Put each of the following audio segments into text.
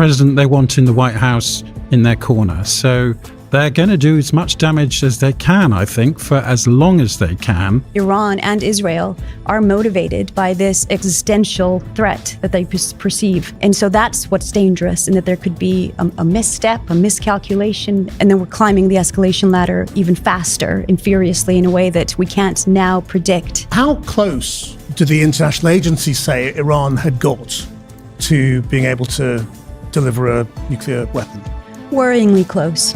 president they want in the White House in their corner. So they're going to do as much damage as they can, I think, for as long as they can. Iran and Israel are motivated by this existential threat that they perceive. And so that's what's dangerous, and that there could be a misstep, a miscalculation, and then we're climbing the escalation ladder even faster and furiously in a way that we can't now predict. How close do the international agencies say Iran had got to being able to deliver a nuclear weapon? Worryingly close.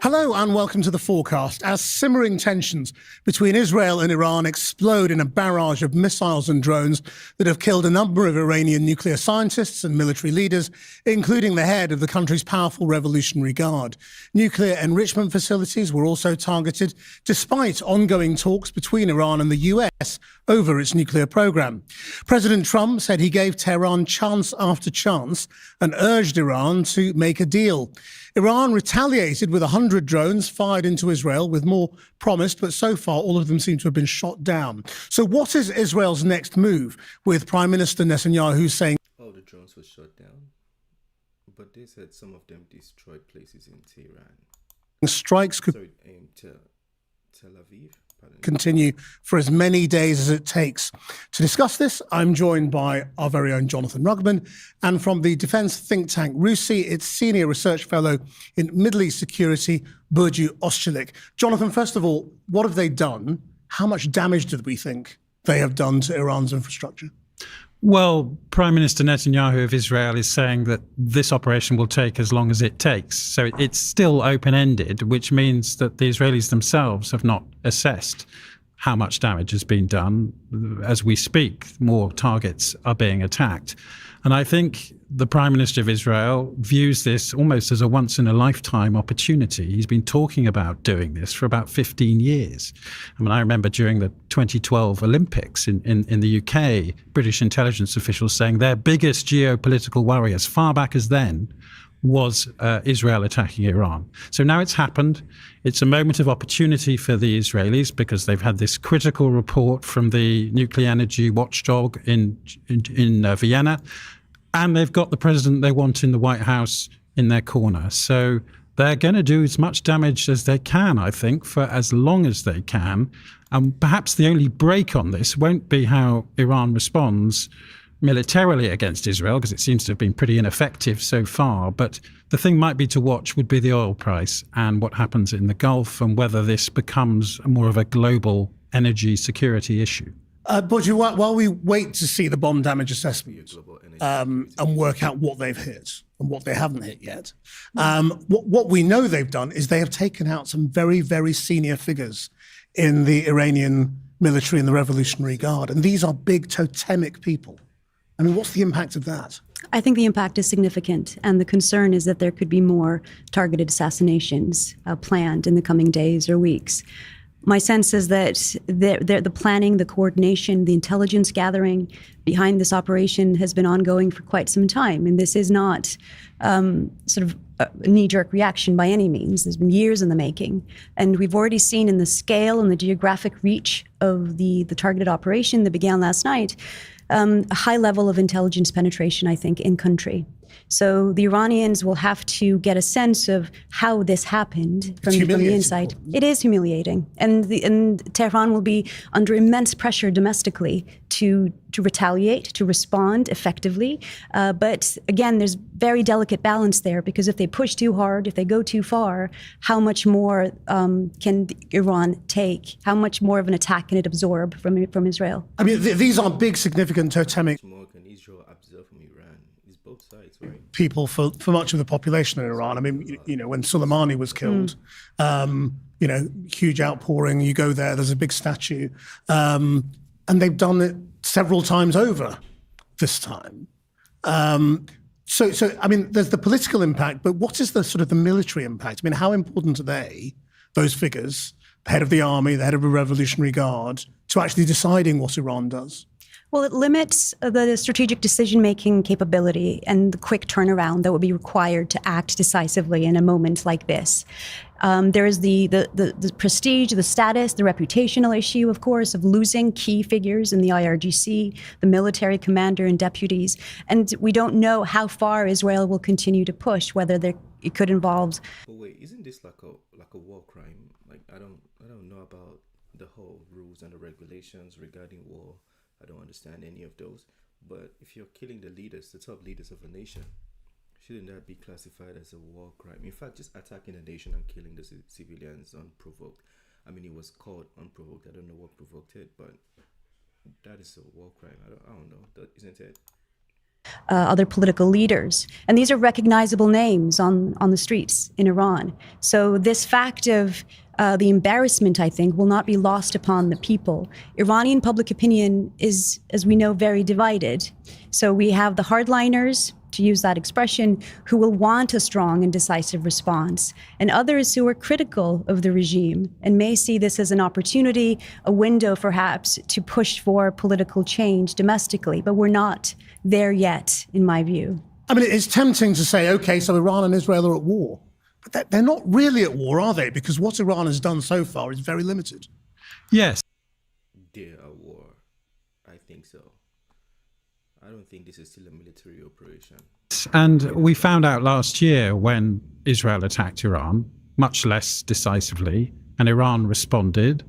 Hello and welcome to The Forecast. As simmering tensions between Israel and Iran explode in a barrage of missiles and drones that have killed a number of Iranian nuclear scientists and military leaders, including the head of the country's powerful Revolutionary Guard. Nuclear enrichment facilities were also targeted, despite ongoing talks between Iran and the US over its nuclear program. President Trump said he gave Tehran chance after chance and urged Iran to make a deal. Iran retaliated with 100 drones fired into Israel, with more promised, but so far all of them seem to have been shot down. So what is Israel's next move, with Prime Minister Netanyahu saying all the drones were shot down, but they said some of them destroyed places in Tehran. Strikes could aimed to Tel Aviv? Continue for as many days as it takes. To discuss this, I'm joined by our very own Jonathan Rugman, and from the defence think tank RUSI, its senior research fellow in Middle East security, Burcu Özçelik. Jonathan, first of all, what have they done? How much damage do we think they have done to Iran's infrastructure? Well, Prime Minister Netanyahu of Israel is saying that this operation will take as long as it takes. So it's still open-ended, which means that the Israelis themselves have not assessed how much damage has been done. As we speak, more targets are being attacked. And I think the Prime Minister of Israel views this almost as a once-in-a-lifetime opportunity. He's been talking about doing this for about 15 years. I mean, I remember during the 2012 Olympics in the UK, British intelligence officials saying their biggest geopolitical worry, as far back as then, was Israel attacking Iran. So now it's happened. It's a moment of opportunity for the Israelis because they've had this critical report from the nuclear energy watchdog in Vienna, and they've got the president they want in the White House in their corner. So they're going to do as much damage as they can, I think, for as long as they can. And perhaps the only break on this won't be how Iran responds militarily against Israel, because it seems to have been pretty ineffective so far. But the thing might be to watch would be the oil price and what happens in the Gulf, and whether this becomes more of a global energy security issue. Burcu, while we wait to see the bomb damage assessment and work out what they've hit and what they haven't hit yet, what we know they've done is they have taken out some very, very senior figures in the Iranian military and the Revolutionary Guard. And these are big totemic people. I mean, what's the impact of that? I think the impact is significant, and the concern is that there could be more targeted assassinations planned in the coming days or weeks. My sense is that the planning, the coordination, the intelligence gathering behind this operation has been ongoing for quite some time. And this is not sort of a knee-jerk reaction by any means. There's been years in the making. And we've already seen in the scale and the geographic reach of the targeted operation that began last night, a high level of intelligence penetration, I think, in country. So the Iranians will have to get a sense of how this happened from the inside. It is humiliating. And Tehran will be under immense pressure domestically to retaliate, to respond effectively. But again, there's very delicate balance there, because if they push too hard, if they go too far, how much more can Iran take? How much more of an attack can it absorb from Israel? I mean, these are big, significant totemic people for much of the population in Iran. I mean, you know, when Soleimani was killed, you know, huge outpouring, you go there's a big statue. And they've done it several times over this time. So I mean, there's the political impact, but what is the sort of the military impact? I mean, how important are they, those figures, the head of the army, the head of the Revolutionary Guard, to actually deciding what Iran does? Well, it limits the strategic decision-making capability and the quick turnaround that would be required to act decisively in a moment like this. There is the prestige, the status, the reputational issue, of course, of losing key figures in the IRGC, the military commander and deputies. And we don't know how far Israel will continue to push, whether it could involve. But wait, isn't this like a war crime? Like I don't know about the whole rules and the regulations regarding war. I don't understand any of those. But if you're killing the leaders, the top leaders of a nation, shouldn't that be classified as a war crime? In fact, just attacking a nation and killing the civilians unprovoked. I mean, it was called unprovoked. I don't know what provoked it, but that is a war crime. I don't know, isn't it? Other political leaders. And these are recognizable names on the streets in Iran. So this fact of the embarrassment, I think, will not be lost upon the people. Iranian public opinion is, as we know, very divided. So we have the hardliners, to use that expression, who will want a strong and decisive response, and others who are critical of the regime and may see this as an opportunity, a window perhaps, to push for political change domestically. But we're not there yet, in my view. I mean, it's tempting to say, okay, so Iran and Israel are at war. But they're not really at war, are they? Because what Iran has done so far is very limited. Yes. They're at war. I think so. I don't think this is still a military operation. And we found out last year when Israel attacked Iran, much less decisively, and Iran responded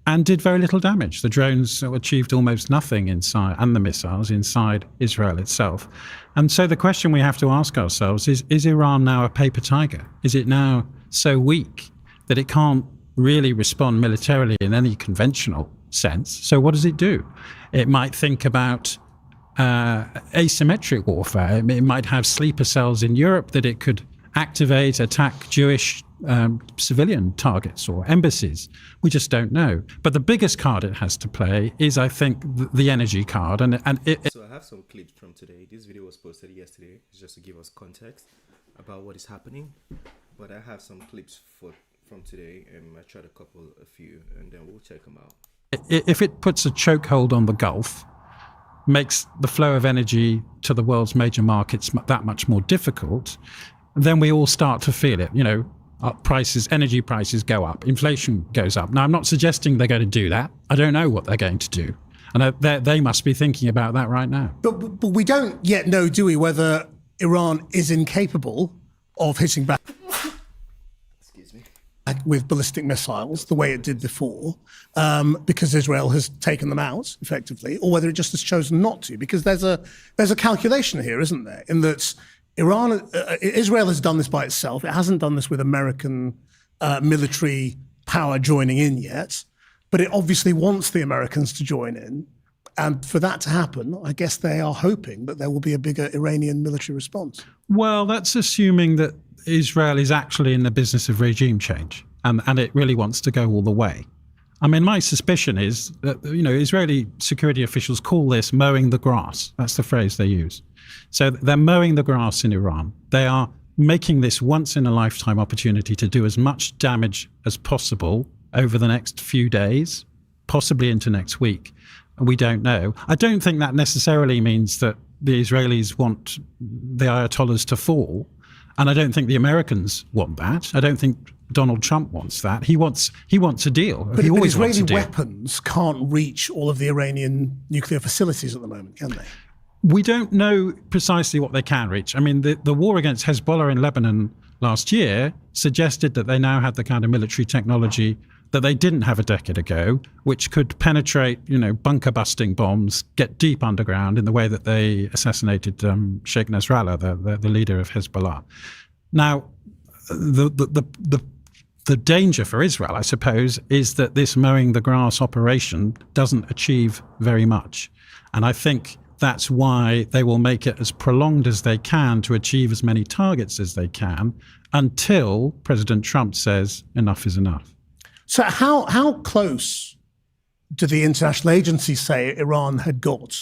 and did very little damage. The drones achieved almost nothing inside, and the missiles inside Israel itself. And so the question we have to ask ourselves is Iran now a paper tiger? Is it now so weak that it can't really respond militarily in any conventional sense? So what does it do? It might think about asymmetric warfare. It might have sleeper cells in Europe that it could activate, attack Jewish civilian targets or embassies. We just don't know. But the biggest card it has to play is, I think, the energy card. So I have some clips from today. This video was posted yesterday, just to give us context about what is happening. But I have some clips from today, and I tried a few, and then we'll check them out. If it puts a chokehold on the Gulf, makes the flow of energy to the world's major markets that much more difficult, then we all start to feel it. Energy prices go up, inflation goes up. Now, I'm not suggesting they're going to do that. I don't know what they're going to do. And they must be thinking about that right now. But we don't yet know, do we, whether Iran is incapable of hitting back with ballistic missiles the way it did before, because Israel has taken them out effectively, or whether it just has chosen not to. Because there's a calculation here, isn't there, in that Israel has done this by itself. It hasn't done this with American military power joining in yet, but it obviously wants the Americans to join in. And for that to happen, I guess they are hoping that there will be a bigger Iranian military response. Well, that's assuming that Israel is actually in the business of regime change, and it really wants to go all the way. I mean, my suspicion is that, Israeli security officials call this mowing the grass. That's the phrase they use. So they're mowing the grass in Iran. They are making this once-in-a-lifetime opportunity to do as much damage as possible over the next few days, possibly into next week. We don't know. I don't think that necessarily means that the Israelis want the Ayatollahs to fall. And I don't think the Americans want that. I don't think Donald Trump wants that. He wants a deal. But he always Israeli wants a deal. Weapons can't reach all of the Iranian nuclear facilities at the moment, can they? We don't know precisely what they can reach. I mean, the war against Hezbollah in Lebanon last year suggested that they now had the kind of military technology that they didn't have a decade ago, which could penetrate, bunker-busting bombs, get deep underground in the way that they assassinated Sheikh Nasrallah, the leader of Hezbollah. Now, the danger for Israel, I suppose, is that this mowing the grass operation doesn't achieve very much. And I think that's why they will make it as prolonged as they can to achieve as many targets as they can until President Trump says enough is enough. So how close do the international agencies say Iran had got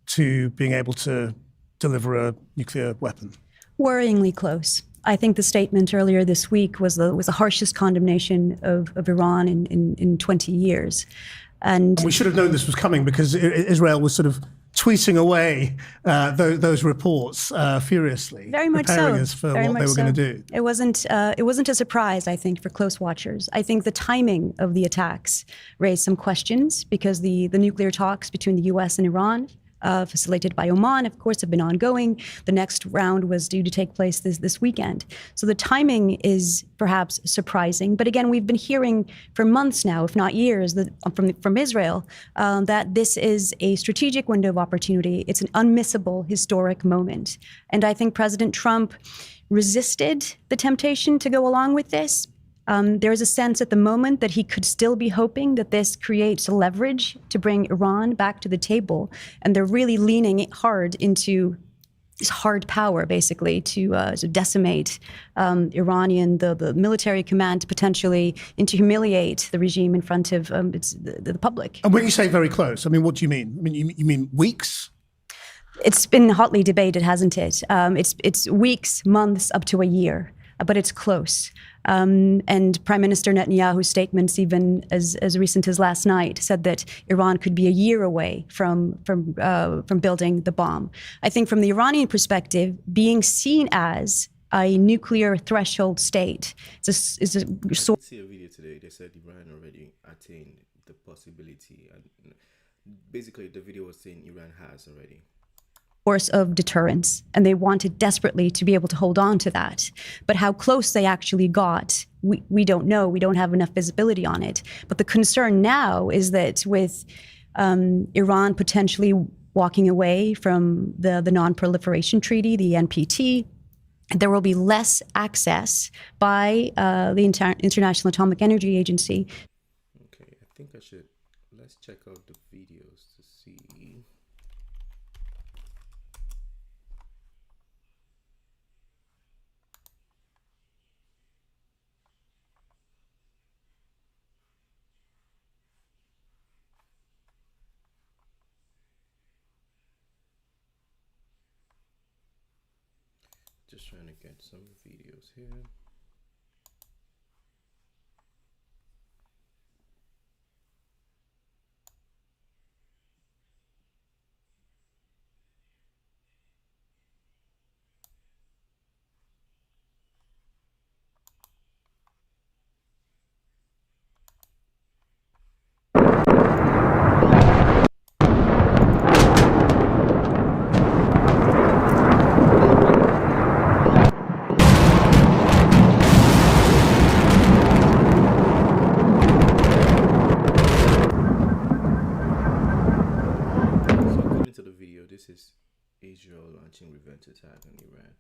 to being able to deliver a nuclear weapon? Worryingly close. I think the statement earlier this week was the harshest condemnation of Iran in 20 years. And we should have known this was coming because Israel was sort of tweeting away those reports furiously, very much preparing so. us for Very what they much were going to do. It wasn't a surprise, I think, for close watchers. I think the timing of the attacks raised some questions because the nuclear talks between the U.S. and Iran, facilitated by Oman, of course, have been ongoing. The next round was due to take place this weekend. So the timing is perhaps surprising. But again, we've been hearing for months now, if not years, that, from Israel, that this is a strategic window of opportunity. It's an unmissable historic moment. And I think President Trump resisted the temptation to go along with this. There is a sense at the moment that he could still be hoping that this creates leverage to bring Iran back to the table. And they're really leaning hard into this hard power, basically, to decimate the military command, potentially, and to humiliate the regime in front of the public. And when you say very close, I mean, what do you mean? I mean, you mean weeks? It's been hotly debated, hasn't it? It's weeks, months, up to a year, but it's close. And Prime Minister Netanyahu's statements, even as recent as last night, said that Iran could be a year away from building the bomb. I think from the Iranian perspective, being seen as a nuclear threshold state is a sort. I see a video today. They said Iran already attained the possibility, and basically the video was saying Iran has already. Force of deterrence, and they wanted desperately to be able to hold on to that. But how close they actually got, we don't know. We don't have enough visibility on it. But the concern now is that with Iran potentially walking away from the Non-Proliferation Treaty, the NPT, there will be less access by the International Atomic Energy Agency. Okay, I think let's check out the videos to see. Just trying to get some videos here. This is Israel launching revenge attack on Iran.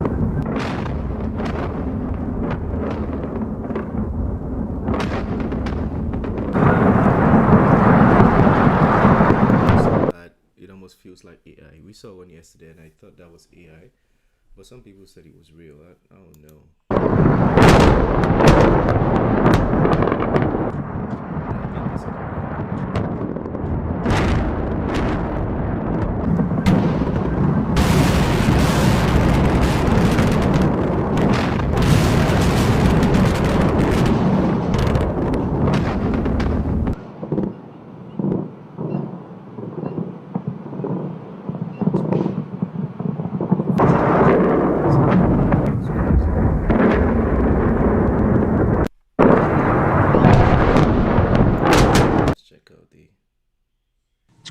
So it almost feels like AI. We saw one yesterday and I thought that was AI, but some people said it was real. I don't know.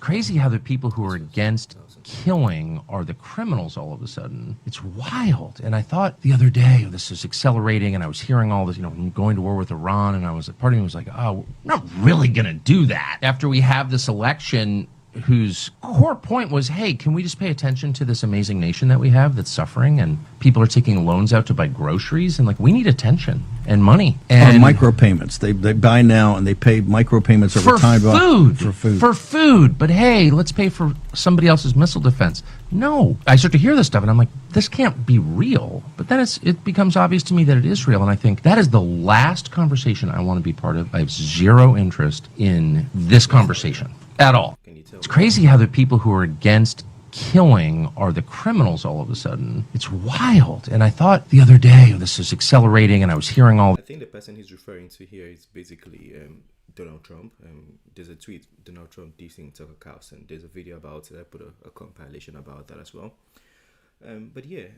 Crazy how the people who are against killing are the criminals all of a sudden. It's wild. And I thought the other day, this is accelerating, and I was hearing all this, going to war with Iran, and part of me was like, oh, we're not really going to do that. After we have this election, whose core point was, hey, can we just pay attention to this amazing nation that we have that's suffering, and people are taking loans out to buy groceries, and we need attention and money. And micropayments. They buy now and they pay micropayments over time. For food. But hey, let's pay for somebody else's missile defense. No. I start to hear this stuff and I'm like, this can't be real. But then it becomes obvious to me that it is real. And I think that is the last conversation I want to be part of. I have zero interest in this conversation at all. It's crazy how the people who are against killing are the criminals all of a sudden. It's wild. And I thought the other day, this is accelerating, and I was hearing all. I think the person he's referring to here is basically Donald Trump. There's a tweet, Donald Trump dissing Tucker Carlson. There's a video about it. I put a compilation about that as well. But yeah,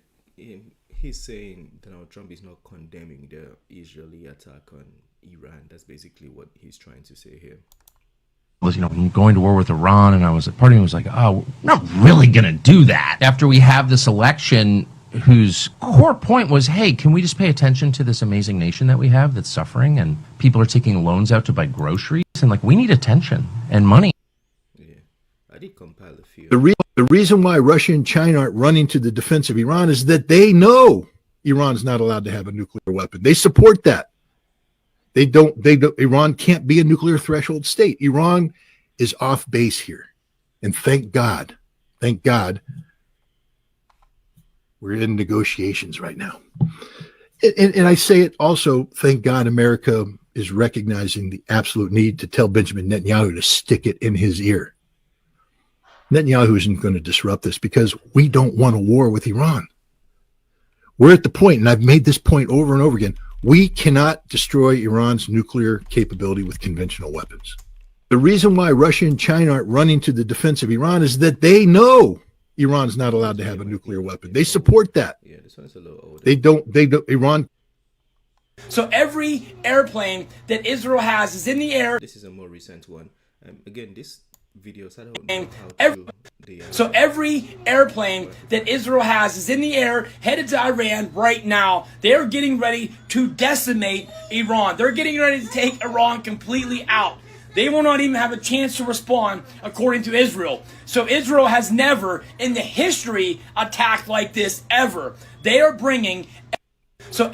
he's saying Donald Trump is not condemning the Israeli attack on Iran. That's basically what he's trying to say here. Was, going to war with Iran, and part of me was like, oh, we're not really going to do that. After we have this election whose core point was, hey, can we just pay attention to this amazing nation that we have that's suffering, and people are taking loans out to buy groceries, and we need attention and money. Yeah, I did compile a few. The reason why Russia and China aren't running to the defense of Iran is that they know Iran's not allowed to have a nuclear weapon. They support that. They don't. Iran can't be a nuclear threshold state. Iran is off base here, and thank God, we're in negotiations right now. And I say it also, thank God, America is recognizing the absolute need to tell Benjamin Netanyahu to stick it in his ear. Netanyahu isn't going to disrupt this because we don't want a war with Iran. We're at the point, and I've made this point over and over again, we cannot destroy Iran's nuclear capability with conventional weapons. The reason why Russia and China aren't running to the defense of Iran is that they know Iran's not allowed to have a nuclear weapon. They support that. Yeah, this one's a little older. They don't, Iran. So every airplane that Israel has is in the air. This is a more recent one. Again, this videos, I don't know how to... So every airplane that Israel has is in the air, headed to Iran right now. They're getting ready to decimate Iran. They're getting ready to take Iran completely out. They will not even have a chance to respond, according to Israel. So Israel has never, in the history, attacked like this ever. They are bringing... So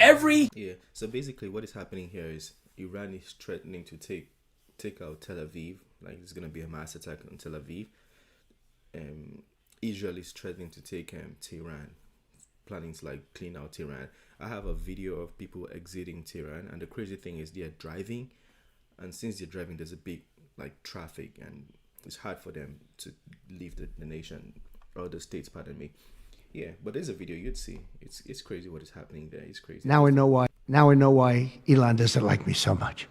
basically what is happening here is Iran is threatening to take out Tel Aviv. Like, there's going to be a mass attack on Tel Aviv. Israel is threatening to take Tehran, planning to clean out Tehran. I have a video of people exiting Tehran, and the crazy thing is they're driving, and since they're driving, there's a big traffic, and it's hard for them to leave the nation or the states. Pardon me. Yeah, but there's a video you'd see. It's crazy what is happening there. It's crazy. Now I know why. Now I know why Elon doesn't like me so much,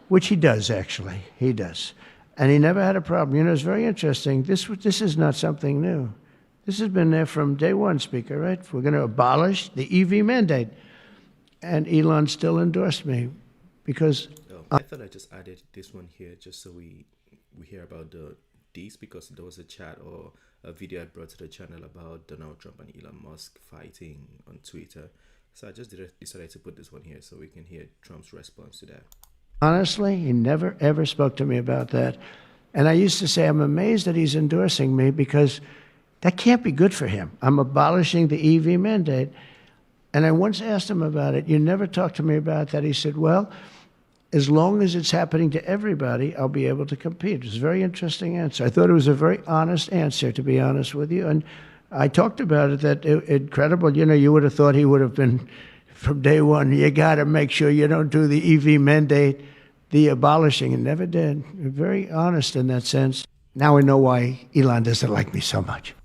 which he does actually. He does. And he never had a problem. It's very interesting. This is not something new. This has been there from day one, Speaker, right? We're going to abolish the EV mandate. And Elon still endorsed me because... I thought I just added this one here just so we hear about these, because there was a chat or a video I brought to the channel about Donald Trump and Elon Musk fighting on Twitter. So I just decided to put this one here so we can hear Trump's response to that. Honestly, he never, ever spoke to me about that. And I used to say, I'm amazed that he's endorsing me because that can't be good for him. I'm abolishing the EV mandate. And I once asked him about it. You never talked to me about that. He said, well, as long as it's happening to everybody, I'll be able to compete. It was a very interesting answer. I thought it was a very honest answer, to be honest with you. And I talked about it, that incredible. You would have thought he would have been... From day one, you got to make sure you don't do the EV mandate, the abolishing, and never did. Very honest in that sense. Now I know why Elon doesn't like me so much.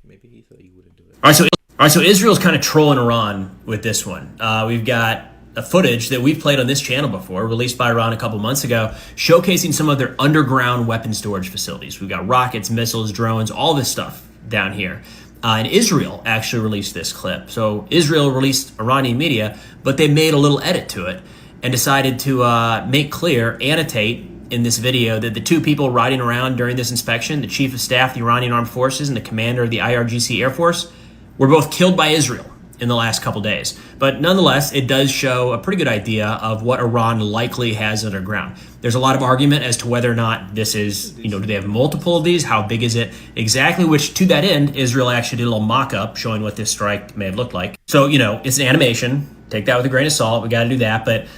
Maybe he thought he wouldn't do it. All right, so Israel's kind of trolling Iran with this one. We've got a footage that we've played on this channel before, released by Iran a couple months ago, showcasing some of their underground weapon storage facilities. We've got rockets, missiles, drones, all this stuff down here. And Israel actually released this clip. So Israel released Iranian media, but they made a little edit to it and decided to make clear, annotate in this video, that the two people riding around during this inspection, the chief of staff of the Iranian Armed Forces and the commander of the IRGC Air Force, were both killed by Israel in the last couple days. But nonetheless, it does show a pretty good idea of what Iran likely has underground. There's a lot of argument as to whether or not this is, do they have multiple of these? How big is it exactly? Which, to that end, Israel actually did a little mock-up showing what this strike may have looked like. So, it's an animation. Take that with a grain of salt. We got to do that. But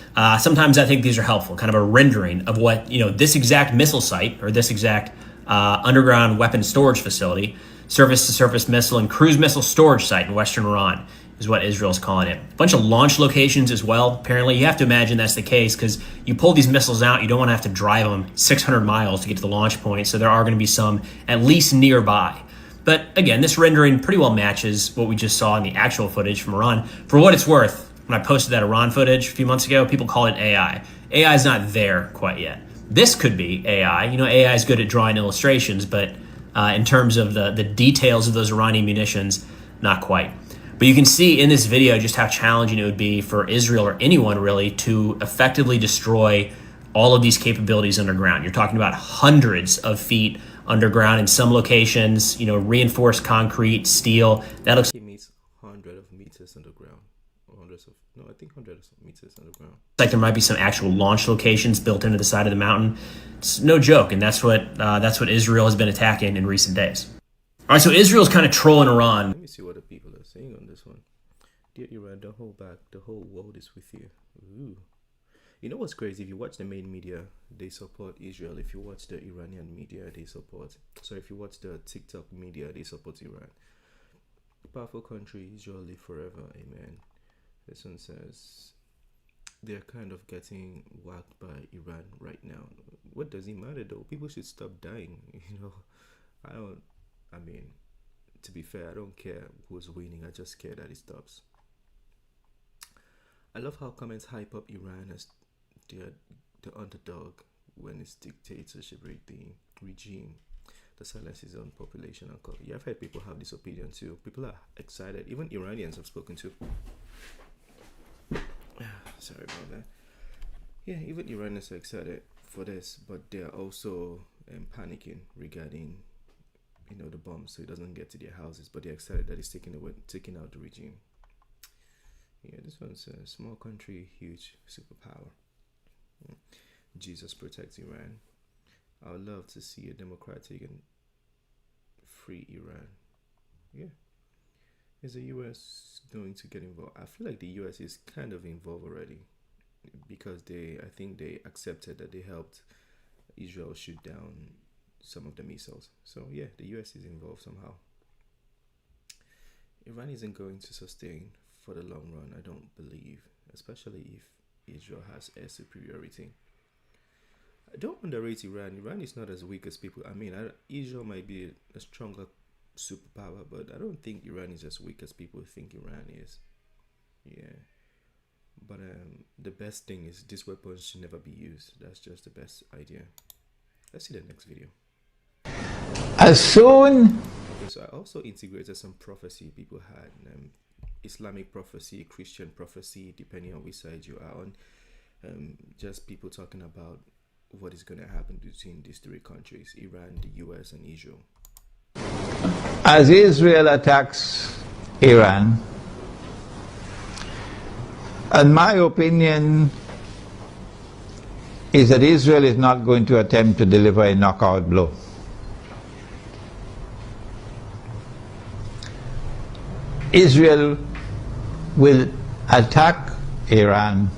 sometimes I think these are helpful, kind of a rendering of what, this exact missile site or this exact underground weapon storage facility, surface-to-surface missile and cruise missile storage site in western Iran, is what Israel's calling it. A bunch of launch locations as well. Apparently, you have to imagine that's the case because you pull these missiles out, you don't want to have to drive them 600 miles to get to the launch point, so there are going to be some at least nearby. But again, this rendering pretty well matches what we just saw in the actual footage from Iran. For what it's worth, when I posted that Iran footage a few months ago, people call it AI. AI is not there quite yet. this could be AI. You know, AI is good at drawing illustrations, but in terms of the details of those Iranian munitions, not quite. But you can see in this video just how challenging it would be for Israel or anyone really to effectively destroy all of these capabilities underground. You're talking about hundreds of feet underground in some locations, you know, reinforced concrete, steel. That looks hundreds of meters underground. I think hundreds of meters underground. like there might be some actual launch locations built into the side of the mountain. It's no joke, and that's what Israel has been attacking in recent days. All right, so Israel's kind of trolling Iran. Let me see what the people are saying on this one. Dear Iran, don't hold back. The whole world is with you. Ooh. You know what's crazy? If you watch the main media, they support Israel. If you watch the Iranian media, they support. So if you watch the TikTok media, they support Iran. Powerful country, Israel live forever. Amen. This one says they're kind of getting whacked by Iran right now. What does it matter though? People should stop dying. You know, I mean, to be fair, I don't care who's winning. I just care that it stops. I love how comments hype up Iran as the underdog when its dictatorship regime. The silence is on population and culture. Yeah, I've heard people have this opinion too. People are excited. Even Iranians I've spoken to. Sorry about that. Yeah, even Iranians are excited for this, but they're also panicking regarding, you know, the bomb, so it doesn't get to their houses. But they're excited that it's taking out the regime. Yeah, this one's a small country, huge superpower. Jesus protects Iran. I would love to see a democratic and free Iran. Yeah. Is the US going to get involved? I feel like the US is kind of involved already, because I think they accepted that they helped Israel shoot down some of the missiles. So yeah, the US is involved somehow. Iran isn't going to sustain for the long run, I don't believe, especially if Israel has air superiority. I don't underrate Iran. Iran is not as weak as people. I mean, Israel might be a stronger superpower, but I don't think Iran is as weak as people think Iran is. Yeah. But the best thing is these weapons should never be used. That's just the best idea. Let's see the next video. As soon... Okay, so I also integrated some prophecy people had. Islamic prophecy, Christian prophecy, depending on which side you are on. Just people talking about what is going to happen between these three countries, Iran, the US, and Israel. As Israel attacks Iran, and my opinion is that Israel is not going to attempt to deliver a knockout blow. Israel will attack Iran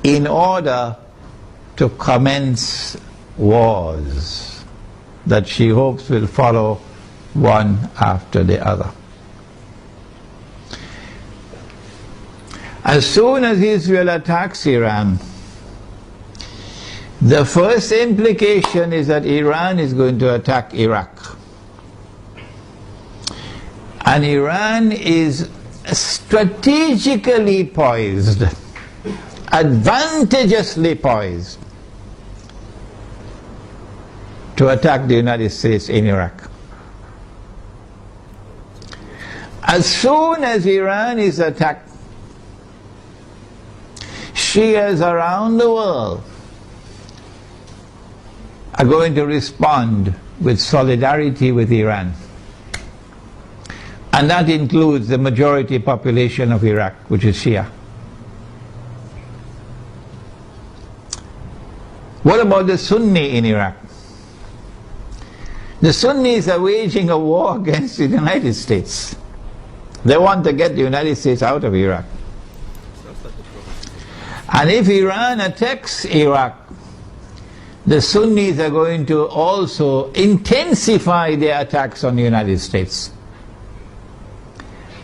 in order to commence wars that she hopes will follow one after the other. As soon as Israel attacks Iran, the first implication is that Iran is going to attack Iraq. And Iran is strategically poised, advantageously poised, to attack the United States in Iraq. As soon as Iran is attacked, Shias around the world are going to respond with solidarity with Iran. And that includes the majority population of Iraq, which is Shia. What about the Sunni in Iraq? The Sunnis are waging a war against the United States. They want to get the United States out of Iraq. And if Iran attacks Iraq, the Sunnis are going to also intensify their attacks on the United States.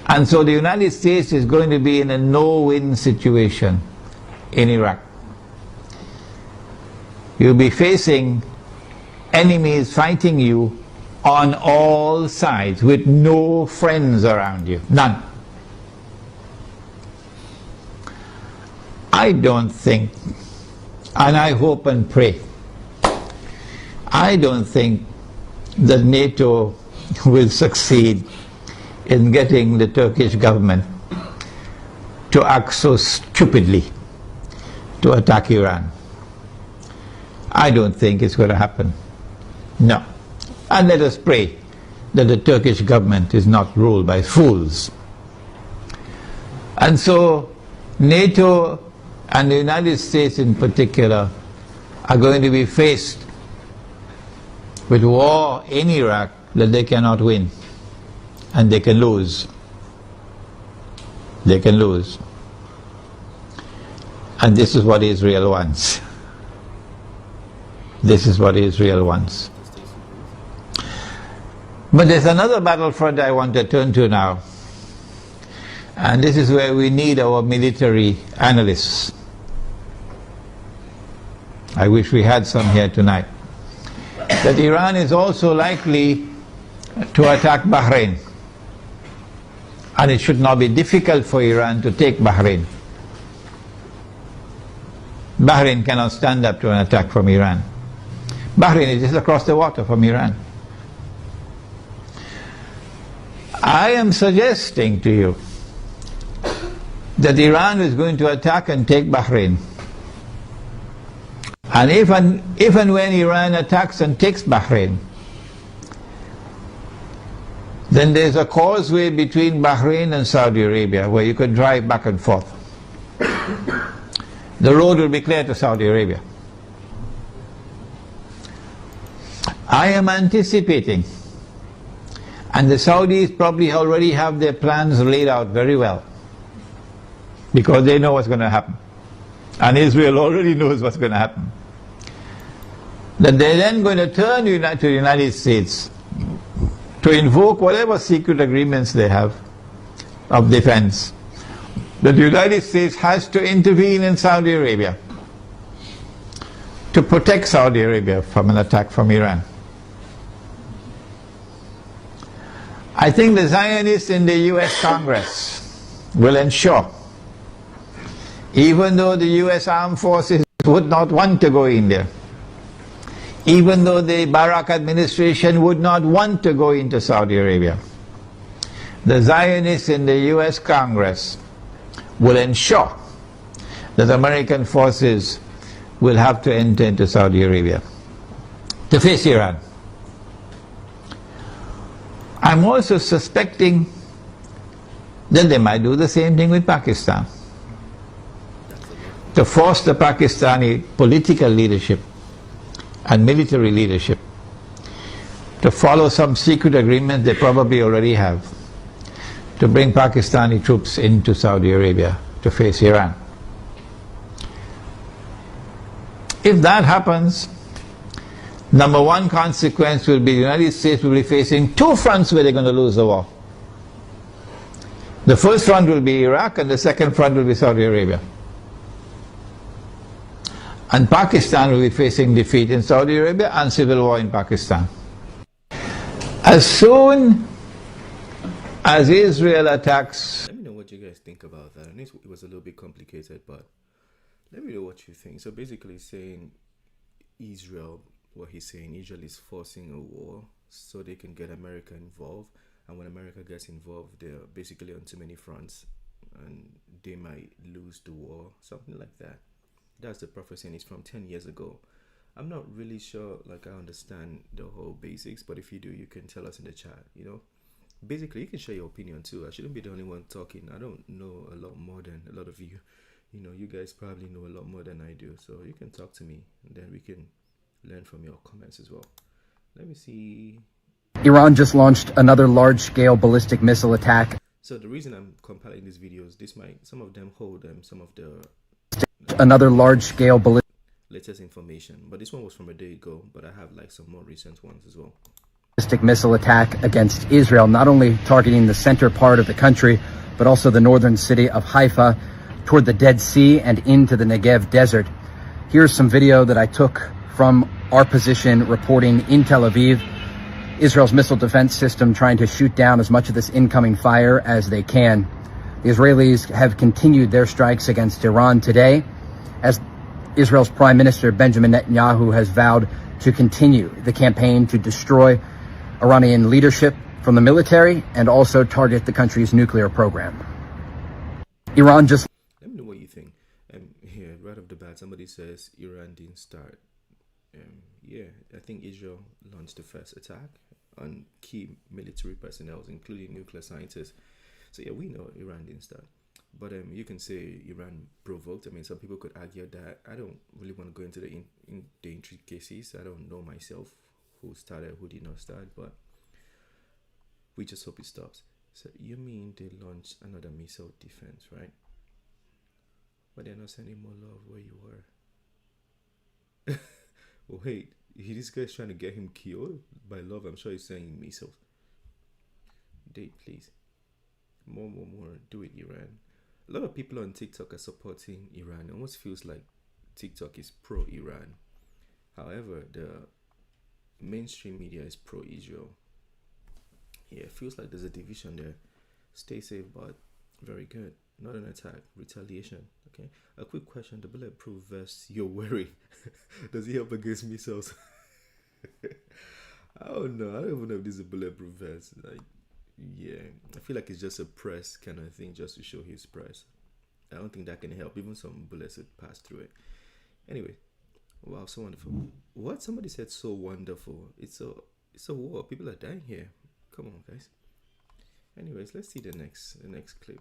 And so the United States is going to be in a no-win situation in Iraq. You'll be facing enemies fighting you on all sides with no friends around you. None. and I hope and pray. I don't think that NATO will succeed in getting the Turkish government to act so stupidly to attack Iran. I don't think it's going to happen. No. And let us pray that the Turkish government is not ruled by fools. And so NATO and the United States in particular are going to be faced with war in Iraq that they cannot win, and they can lose. They can lose. And this is what Israel wants. This is what Israel wants. But there's another battlefront I want to turn to now. And this is where we need our military analysts. I wish we had some here tonight. That Iran is also likely to attack Bahrain. And it should not be difficult for Iran to take Bahrain. Bahrain cannot stand up to an attack from Iran. Bahrain is just across the water from Iran. I am suggesting to you that Iran is going to attack and take Bahrain. And if and when Iran attacks and takes Bahrain, then there's a causeway between Bahrain and Saudi Arabia where you could drive back and forth. The road will be clear to Saudi Arabia. I am anticipating, and the Saudis probably already have their plans laid out very well, because they know what's going to happen. And Israel already knows what's going to happen. That they're then going to turn to the United States to invoke whatever secret agreements they have of defense. That the United States has to intervene in Saudi Arabia to protect Saudi Arabia from an attack from Iran. I think the Zionists in the US Congress will ensure, even though the US armed forces would not want to go in there, even though the Barak administration would not want to go into Saudi Arabia, the Zionists in the US Congress will ensure that American forces will have to enter into Saudi Arabia to face Iran. I'm also suspecting that they might do the same thing with Pakistan, to force the Pakistani political leadership and military leadership to follow some secret agreement they probably already have, to bring Pakistani troops into Saudi Arabia to face Iran. If that happens, number one consequence will be the United States will be facing two fronts where they're going to lose the war. The first front will be Iraq, and the second front will be Saudi Arabia. And Pakistan will be facing defeat in Saudi Arabia and civil war in Pakistan. As soon as Israel attacks... Let me know what you guys think about that. And it was a little bit complicated, but let me know what you think. So basically saying Israel, what he's saying, Israel is forcing a war so they can get America involved. And when America gets involved, they're basically on too many fronts and they might lose the war, something like that. That's the prophecy, and it's from 10 years ago. I'm not really sure, like, I understand the whole basics, but if you do, you can tell us in the chat, you know. Basically, you can share your opinion too. I shouldn't be the only one talking. I don't know a lot more than a lot of you. You know, you guys probably know a lot more than I do. So you can talk to me, and then we can learn from your comments as well. Let me see. Iran just launched another large-scale ballistic missile attack. So the reason I'm compiling these videos, some of them hold some of the another large-scale ballistic latest information, but this one was from a day ago, but I have like some more recent ones as well. Missile attack against Israel, not only targeting the center part of the country, but also the northern city of Haifa, toward the Dead Sea and into the Negev desert. Here's some video that I took from our position reporting in Tel Aviv. Israel's missile defense system trying to shoot down as much of this incoming fire as they can. The Israelis have continued their strikes against Iran today, as Israel's Prime Minister Benjamin Netanyahu has vowed to continue the campaign to destroy Iranian leadership from the military and also target the country's nuclear program. Iran just... Let me know what you think. Here, right off the bat, somebody says Iran didn't start. Yeah, I think Israel launched the first attack on key military personnel, including nuclear scientists. So yeah, we know Iran didn't start. But you can say Iran provoked. I mean, some people could argue that. I don't really want to go into the intricacies. I don't know myself who started, who did not start, but we just hope it stops. So you mean they launched another missile defense, right? But they're not sending more love where you were. Wait, this guy's trying to get him killed? By love, I'm sure he's saying missiles. Date, please. More. Do it, Iran. A lot of people on TikTok are supporting Iran. It almost feels like TikTok is pro-Iran. However, the mainstream media is pro-Israel. Yeah, it feels like there's a division there. Stay safe, but very good. Not an attack, retaliation. Okay. A quick question: the bulletproof vest you're wearing, does it help against missiles? I don't know. I don't even know if this is a bulletproof vest. Like, yeah, I feel like it's just a press kind of thing, just to show his press. I don't think that can help. Even some bullets would pass through it. Anyway, wow, so wonderful. What? Somebody said so wonderful. It's a war. People are dying here. Come on, guys. Anyways, let's see the next clip.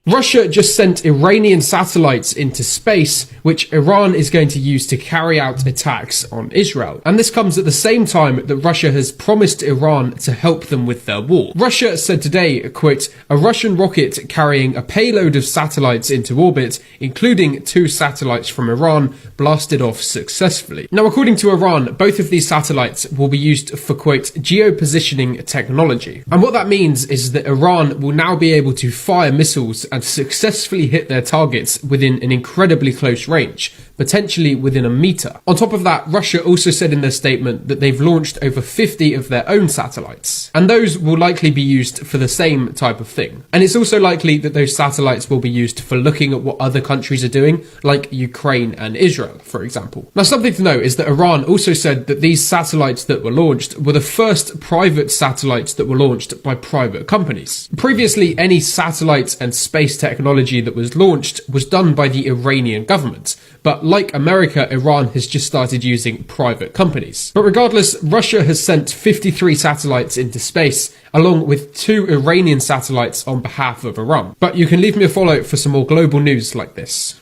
Russia just sent Iranian satellites into space, which Iran is going to use to carry out attacks on Israel. And this comes at the same time that Russia has promised Iran to help them with their war. Russia said today, quote, a Russian rocket carrying a payload of satellites into orbit, including 2 satellites from Iran, blasted off successfully. Now, according to Iran, both of these satellites will be used for, quote, geopositioning technology. And what that means is that Iran will now be able to fire missiles and successfully hit their targets within an incredibly close range, potentially within a meter. On top of that, Russia also said in their statement that they've launched over 50 of their own satellites, and those will likely be used for the same type of thing. And it's also likely that those satellites will be used for looking at what other countries are doing, like Ukraine and Israel, for example. Now, something to note is that Iran also said that these satellites that were launched were the first private satellites that were launched by private companies. Previously, any satellite and space technology that was launched was done by the Iranian government, but like America, Iran has just started using private companies. But regardless, Russia has sent 53 satellites into space, along with 2 Iranian satellites on behalf of Iran. But you can leave me a follow for some more global news like this.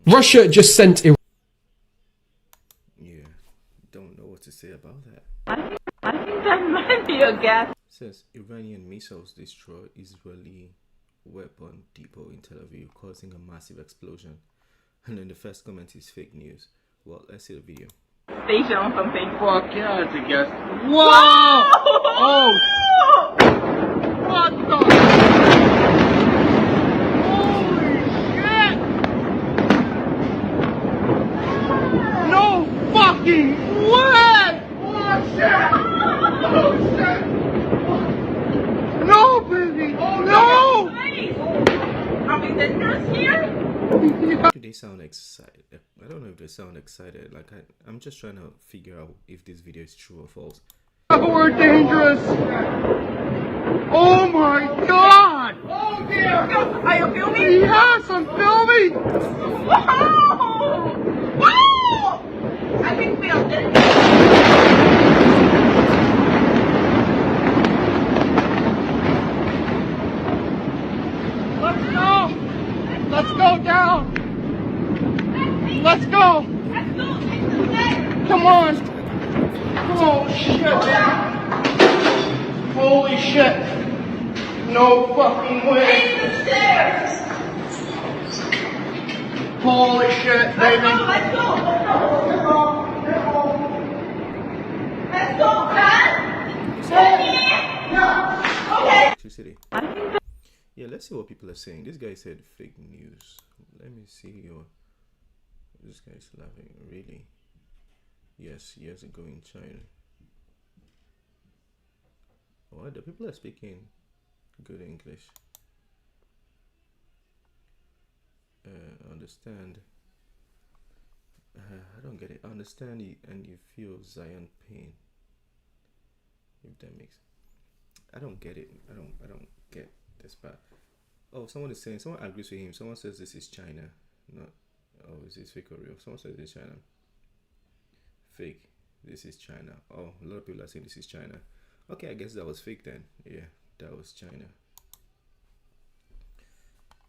Russia just sent Yeah, don't know what to say about that. I think that might be a guess. Says Iranian missiles destroy Israeli weapon depot in Tel Aviv, causing a massive explosion. And then the first comment is fake news. Well, let's see the video. Station or something. Fuck yeah, it's a guess. Whoa! Oh! What the? Holy shit! No fucking way! Oh shit! Oh shit! No, baby! Oh no! Are we dangerous here? Do they sound excited? I don't know if they sound excited. Like I'm just trying to figure out if this video is true or false. We're dangerous! Oh my god! Oh dear! Are you filming? Yes, I'm filming! Wow! Wow! I think we are dangerous. Let's go! Let's go down! Let's go! Come on! Oh shit, man! Holy shit! No fucking way! Holy shit, baby! Let's go! Let's go, man! Okay. Electricity. Yeah, let's see what people are saying. This guy said fake news. Let me see your. This guy's laughing. Really? Yes, years ago in China. What? The people are speaking good English. Understand I don't get it. I understand you and you feel Zion pain. If that makes, I don't get it. I don't get this part. Oh, someone is saying, someone agrees with him. Someone says this is China. Not, oh, is this fake or real? Someone says this is China. Fake. This is China. Oh, a lot of people are saying this is China. Okay, I guess that was fake then. Yeah, that was China.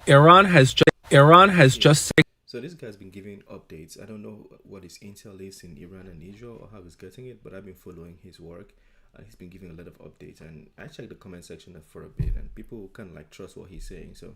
Iran has just So this guy's been giving updates. I don't know what his intel is in Iran and Israel or how he's getting it, but I've been following his work. And he's been giving a lot of updates, and I checked the comment section for a bit, and people kind of like trust what he's saying, so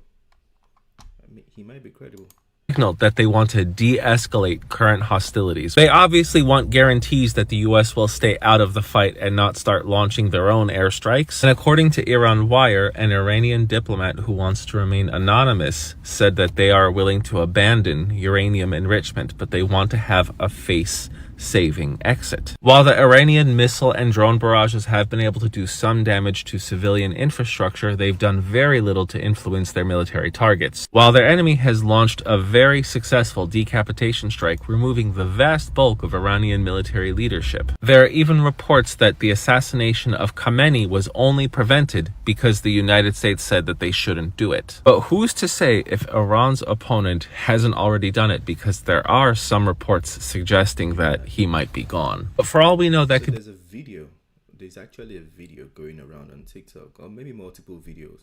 I mean, he might be credible. Signaled that they want to de-escalate current hostilities. They obviously want guarantees that the US will stay out of the fight and not start launching their own airstrikes. And according to Iran Wire, an Iranian diplomat who wants to remain anonymous said that they are willing to abandon uranium enrichment, but they want to have a face-saving exit. While the Iranian missile and drone barrages have been able to do some damage to civilian infrastructure, they've done very little to influence their military targets. While their enemy has launched a very successful decapitation strike, removing the vast bulk of Iranian military leadership. There are even reports that the assassination of Khamenei was only prevented because the United States said that they shouldn't do it. But who's to say if Iran's opponent hasn't already done it, because there are some reports suggesting that he might be gone. But for all we know, that could... There's actually a video going around on TikTok, or maybe multiple videos,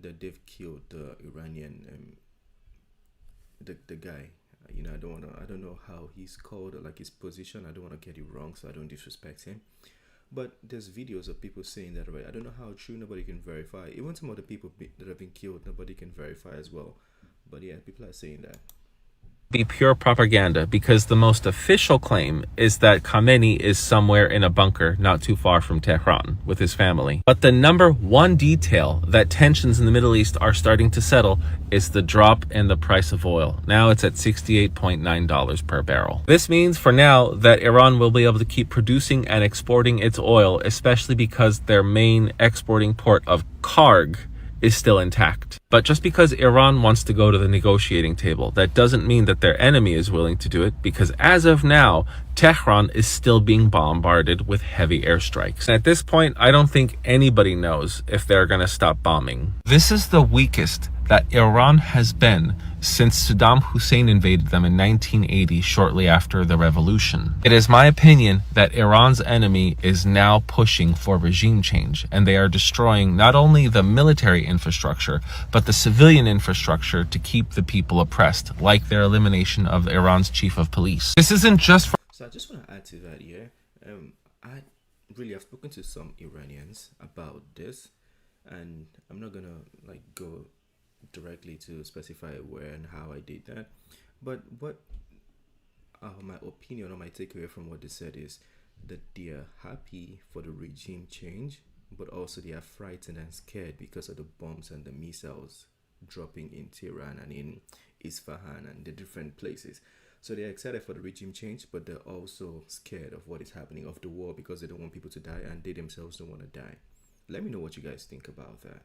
that they've killed the Iranian, the guy. You know, I don't know how he's called, like his position. I don't want to get it wrong, so I don't disrespect him. But there's videos of people saying that, right? I don't know how true, nobody can verify. Even some of the people that have been killed, nobody can verify as well. But yeah, people are saying that. Be pure propaganda, because the most official claim is that Khamenei is somewhere in a bunker not too far from Tehran with his family. But the number one detail that tensions in the Middle East are starting to settle is the drop in the price of oil. Now it's at $68.9 per barrel. This means for now that Iran will be able to keep producing and exporting its oil, especially because their main exporting port of Karg is still intact. But just because Iran wants to go to the negotiating table, that doesn't mean that their enemy is willing to do it, because as of now, Tehran is still being bombarded with heavy airstrikes. And at this point, I don't think anybody knows if they're going to stop bombing. This is the weakest that Iran has been since Saddam Hussein invaded them in 1980, shortly after the revolution. It is my opinion that Iran's enemy is now pushing for regime change, and they are destroying not only the military infrastructure, but the civilian infrastructure to keep the people oppressed, like their elimination of Iran's chief of police. This isn't just for... So I just want to add to that, yeah. I've spoken to some Iranians about this, and I'm not gonna like go directly to specify where and how I did that, but what my opinion or my takeaway from what they said is that they are happy for the regime change, but also they are frightened and scared because of the bombs and the missiles dropping in Tehran and in Isfahan and the different places. So they're excited for the regime change, but they're also scared of what is happening, of the war, because they don't want people to die and they themselves don't want to die. Let me know what you guys think about that.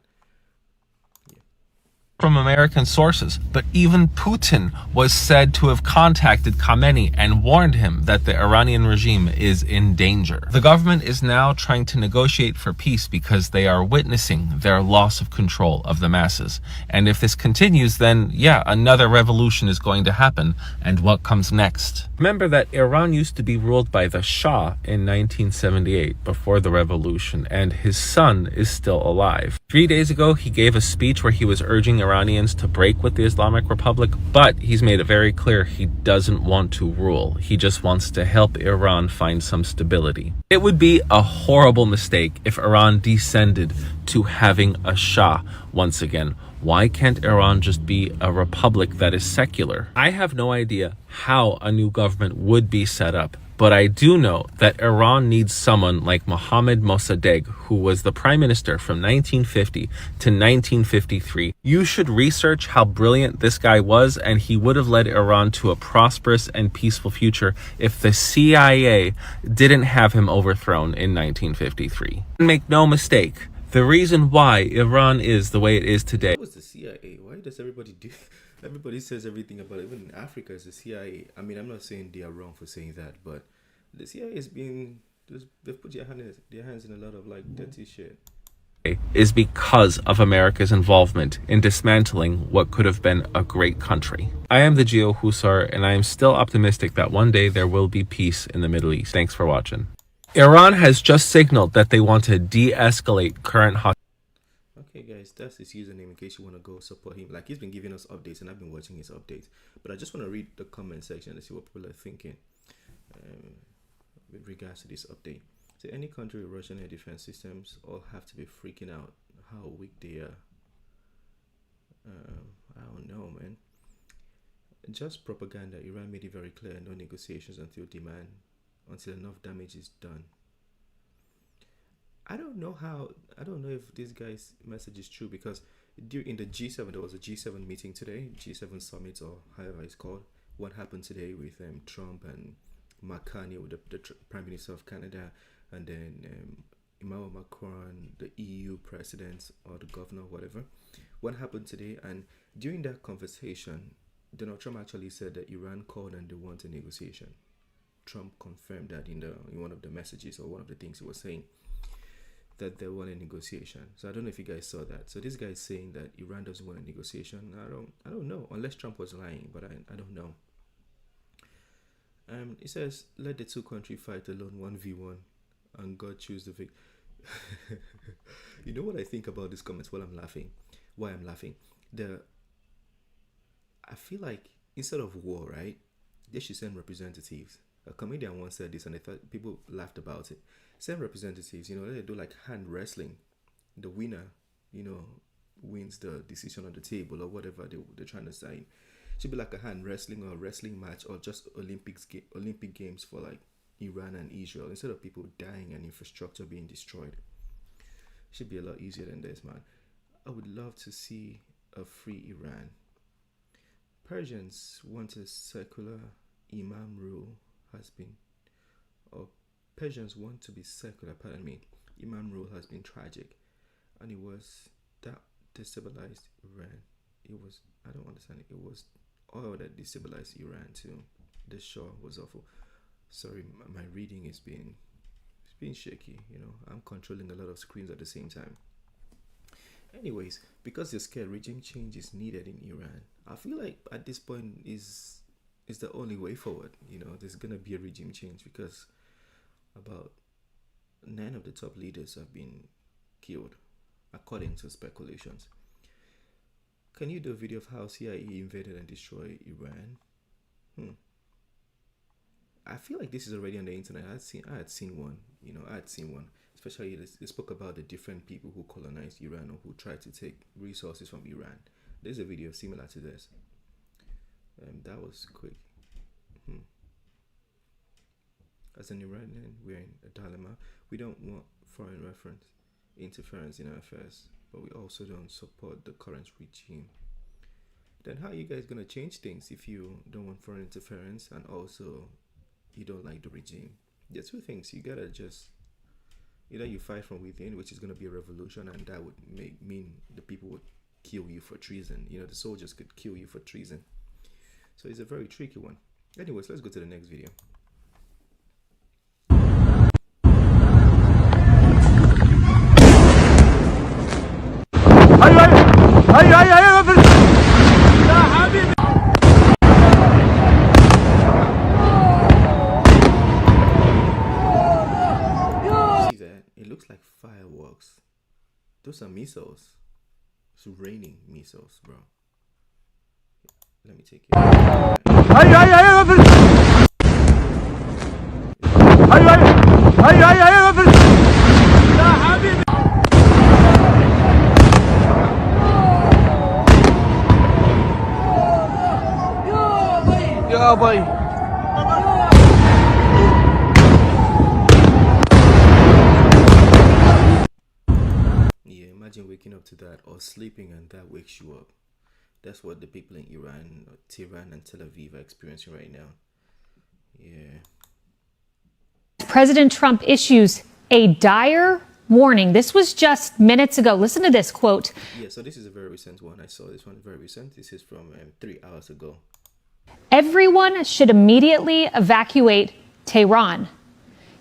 From American sources, but even Putin was said to have contacted Khamenei and warned him that the Iranian regime is in danger. The government is now trying to negotiate for peace because they are witnessing their loss of control of the masses. And if this continues, then yeah, another revolution is going to happen. And what comes next? Remember that Iran used to be ruled by the Shah in 1978 before the revolution, and his son is still alive. 3 days ago, he gave a speech where he was urging Iranians to break with the Islamic Republic, but he's made it very clear he doesn't want to rule. He just wants to help Iran find some stability. It would be a horrible mistake if Iran descended to having a Shah once again. Why can't Iran just be a republic that is secular? I have no idea how a new government would be set up, but I do know that Iran needs someone like Mohammad Mossadegh, who was the prime minister from 1950 to 1953. You should research how brilliant this guy was, and he would have led Iran to a prosperous and peaceful future if the CIA didn't have him overthrown in 1953. And make no mistake, The reason why Iran is the way it is today. It was the CIA. Why does everybody do? Everybody says everything about it. Even in Africa, it's the CIA. I mean, I'm not saying they are wrong for saying that, but the CIA has been, they've put their hands in a lot of like dirty shit. Is because of America's involvement in dismantling what could have been a great country. I am the Geo Husar, and I am still optimistic that one day there will be peace in the Middle East. Thanks for watching. Iran has just signaled that they want to de-escalate current hostilities. Okay guys, that's his username in case you want to go support him. Like, he's been giving us updates and I've been watching his updates. But I just want to read the comment section and see what people are thinking with regards to this update. So any country with Russian air defense systems all have to be freaking out how weak they are. I don't know, man. Just propaganda. Iran made it very clear, no negotiations until enough damage is done. I don't know if this guy's message is true, because in the G7, there was a G7 meeting today, G7 summit, or however it's called. What happened today with Trump and Makani, with the Prime Minister of Canada, and then Emmanuel Macron, the EU president or the governor, whatever. What happened today? And during that conversation, Donald Trump actually said that Iran called and they want a negotiation. Trump confirmed that in one of the messages, or one of the things he was saying, that they want a negotiation. So I don't know if you guys saw that. So this guy is saying that Iran doesn't want a negotiation. I don't know, unless Trump was lying, but I don't know. It says, let the two countries fight alone 1v1 and God choose the victor. You know what I think about these comments while I'm laughing? Why I'm laughing? I feel like instead of war, right, they should send representatives. A comedian once said this and I thought people laughed about it. Send representatives, they do like hand wrestling. The winner, wins the decision on the table or whatever they're trying to sign. Should be like a hand wrestling or a wrestling match, or just Olympic games for like Iran and Israel, instead of people dying and infrastructure being destroyed. Should be a lot easier than this, man. I would love to see a free Iran. Persians want a secular imam rule Persians want to be secular, imam rule has been tragic, and it was that destabilized Iran. I don't understand it. It was oil that destabilized Iran too. The Shah was awful. Sorry, my reading is being shaky. I'm controlling a lot of screens at the same time. Anyways, because they're scared regime change is needed in Iran, I feel like at this point is the only way forward. There's gonna be a regime change, because about 9 of the top leaders have been killed, according to speculations. Can you do a video of how CIA invaded and destroyed Iran? I feel like this is already on the internet. I had seen one. Especially they spoke about the different people who colonized Iran or who tried to take resources from Iran. There's a video similar to this. That was quick. As an Iranian, we're in a dilemma. We don't want foreign interference in our affairs, but we also don't support the current regime. Then how are you guys going to change things if you don't want foreign interference and also you don't like the regime? There are two things. You gotta just, either you fight from within, which is going to be a revolution, and that would mean the people would kill you for treason. The soldiers could kill you for treason. So it's a very tricky one. Anyways, let's go to the next video. See that? It looks like fireworks. Those are missiles. It's raining missiles, bro. Let me take it. Yeah, imagine waking up to that, or sleeping and that wakes you up. That's what the people in Iran, Tehran and Tel Aviv are experiencing right now. Yeah. President Trump issues a dire warning. This was just minutes ago. Listen to this quote. Yeah, so this is a very recent one. I saw this one very recent. This is from 3 hours ago. Everyone should immediately evacuate Tehran.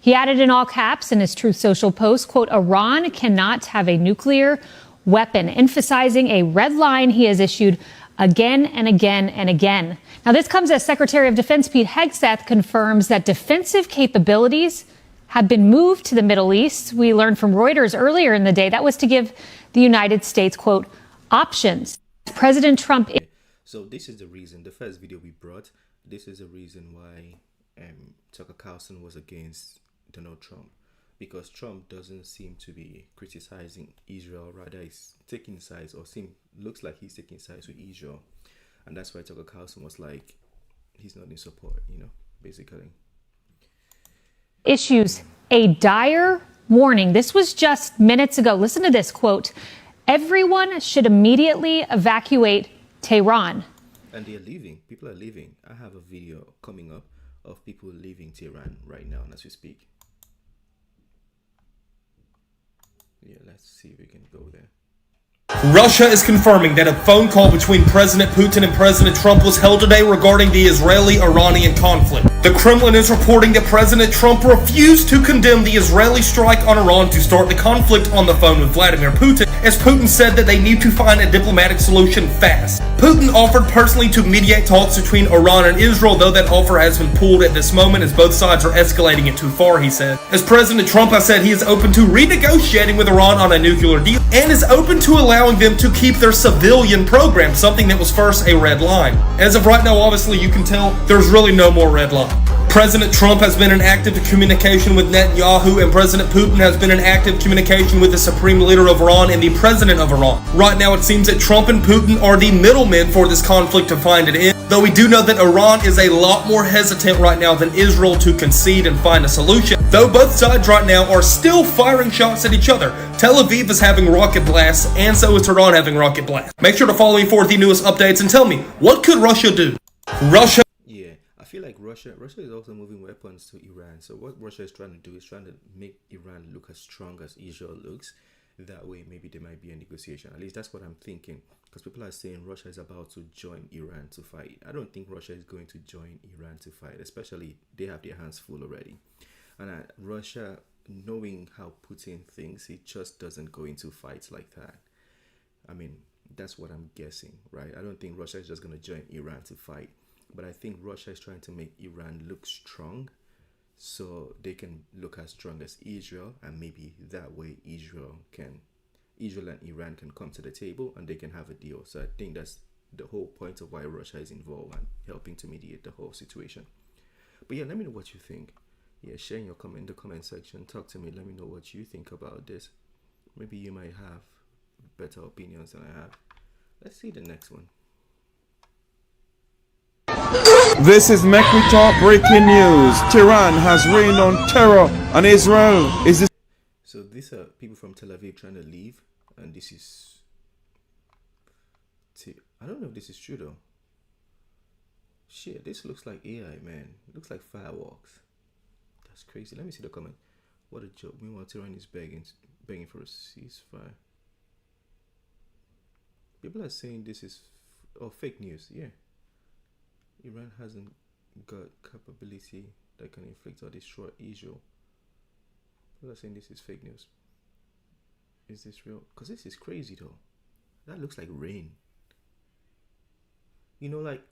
He added in all caps in his Truth Social post, quote, Iran cannot have a nuclear weapon, emphasizing a red line he has issued again and again and again. Now, this comes as Secretary of Defense Pete Hegseth confirms that defensive capabilities have been moved to the Middle East. We learned from Reuters earlier in the day that was to give the United States, quote, options. President Trump. So this is the reason, the first video we brought, this is the reason why Tucker Carlson was against Donald Trump. Because Trump doesn't seem to be criticizing Israel, rather he's taking sides, or looks like he's taking sides with Israel. And that's why Tucker Carlson was like, he's not in support, basically. Issues a dire warning. This was just minutes ago. Listen to this quote. Everyone should immediately evacuate Tehran. And they're leaving. People are leaving. I have a video coming up of people leaving Tehran right now as we speak. Yeah, let's see if we can go there. Russia is confirming that a phone call between President Putin and President Trump was held today regarding the Israeli-Iranian conflict. The Kremlin is reporting that President Trump refused to condemn the Israeli strike on Iran to start the conflict on the phone with Vladimir Putin, as Putin said that they need to find a diplomatic solution fast. Putin offered personally to mediate talks between Iran and Israel, though that offer has been pulled at this moment as both sides are escalating it too far, he said. As President Trump has said, he is open to renegotiating with Iran on a nuclear deal and is open to allowing them to keep their civilian program, something that was first a red line. As of right now, obviously, you can tell there's really no more red line. President Trump has been in active communication with Netanyahu, and President Putin has been in active communication with the supreme leader of Iran and the president of Iran. Right now, it seems that Trump and Putin are the middlemen for this conflict to find an end, though we do know that Iran is a lot more hesitant right now than Israel to concede and find a solution, though both sides right now are still firing shots at each other. Tel Aviv is having rocket blasts, and so is Tehran having rocket blasts. Make sure to follow me for the newest updates and tell me, what could Russia do? I feel like Russia is also moving weapons to Iran. So what Russia is trying to do is trying to make Iran look as strong as Israel looks. That way, maybe there might be a negotiation. At least that's what I'm thinking. Because people are saying Russia is about to join Iran to fight. I don't think Russia is going to join Iran to fight. Especially, they have their hands full already. And Russia, knowing how Putin thinks, he just doesn't go into fights like that. I mean, that's what I'm guessing, right? I don't think Russia is just going to join Iran to fight. But I think Russia is trying to make Iran look strong so they can look as strong as Israel, and maybe that way Israel and Iran can come to the table and they can have a deal. So I think that's the whole point of why Russia is involved and helping to mediate the whole situation. But yeah, let me know what you think. Yeah, share your comment in the comment section. Talk to me. Let me know what you think about this. Maybe you might have better opinions than I have. Let's see the next one. This is Make We Talk breaking news. Tehran has rained on terror on Israel. So these are people from Tel Aviv trying to leave, and this is... I don't know if this is true though. Shit, this looks like AI, man. It looks like fireworks. That's crazy. Let me see the comment. What a joke. Meanwhile, Tehran is begging for a ceasefire. People are saying this is fake news. Yeah. Iran hasn't got capability that can inflict or destroy Israel. People are saying this is fake news. Is this real? Because this is crazy though. That looks like rain. Like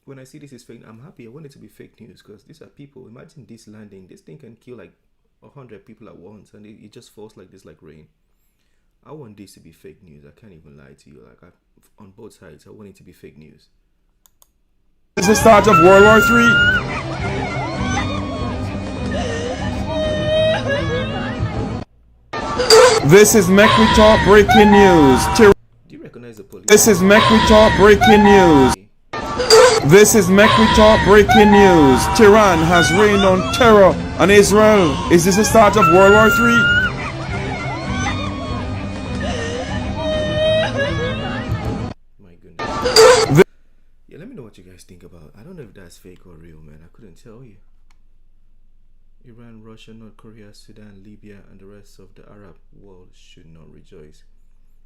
when I see this is fake, I'm happy. I want it to be fake news because these are people. Imagine this landing. This thing can kill like 100 people at once, and it just falls like this, like rain. I want this to be fake news. I can't even lie to you. Like on both sides, I want it to be fake news. This is the start of World War III. This is Make We Talk breaking news. Do you recognize the police? This is Make We Talk breaking news. This is Make We Talk breaking news. Tehran has rained on terror on Israel. Is this the start of World War III? Yeah, let me know what you guys think about. I don't know if that's fake or real, man. I couldn't tell you. Iran, Russia, North Korea, Sudan, Libya, and the rest of the Arab world should not rejoice.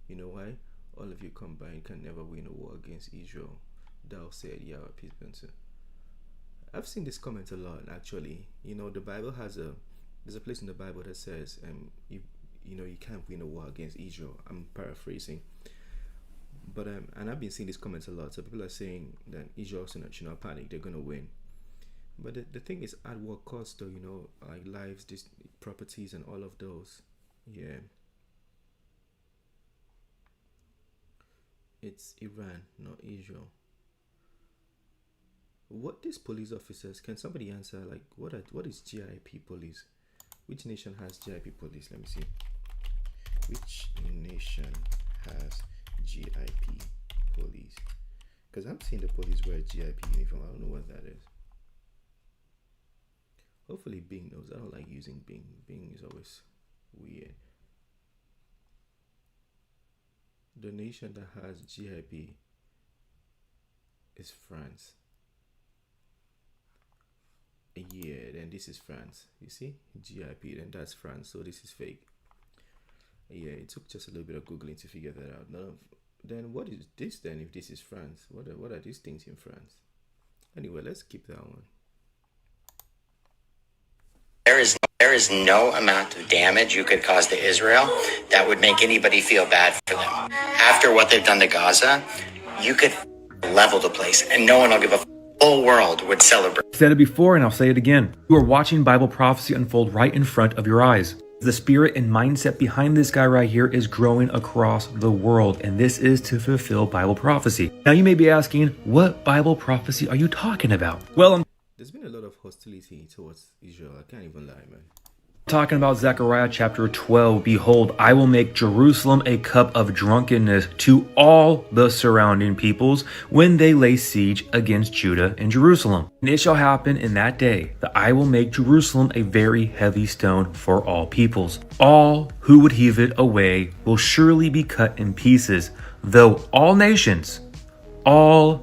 You know why? All of you combined can never win a war against Israel. Thou said Yahweh, peace be unto. I've seen this comment a lot, actually. You know, the Bible there's a place in the Bible that says, you can't win a war against Israel. I'm paraphrasing. But and I've been seeing these comments a lot. So people are saying that Israel should not panic, they're gonna win. But the thing is, at what cost, though? Like lives, properties, and all of those. Yeah. It's Iran, not Israel. What these police officers, can somebody answer? Like, what is GIP police? Which nation has GIP police? Let me see. Which nation has GIP police? Because I'm seeing the police wear GIP uniform. I don't know what that is. Hopefully Bing knows. I don't like using Bing. Bing is always weird. The nation that has GIP is France. Yeah, then this is France. You see? GIP, then that's France. So this is fake. Yeah, it took just a little bit of Googling to figure that out. Then what is this then if this is France? What are these things in France? Anyway, let's keep that one. There is no amount of damage you could cause to Israel that would make anybody feel bad for them. After what they've done to Gaza, you could level the place and no one will give a whole world would celebrate. I've said it before and I'll say it again. You are watching Bible prophecy unfold right in front of your eyes. The spirit and mindset behind this guy right here is growing across the world, and this is to fulfill Bible prophecy. Now you may be asking, what Bible prophecy are you talking about? Well, there's been a lot of hostility towards Israel. I can't even lie, man. Talking about Zechariah chapter 12, behold, I will make Jerusalem a cup of drunkenness to all the surrounding peoples when they lay siege against Judah and Jerusalem. And it shall happen in that day that I will make Jerusalem a very heavy stone for all peoples. All who would heave it away will surely be cut in pieces, though all nations of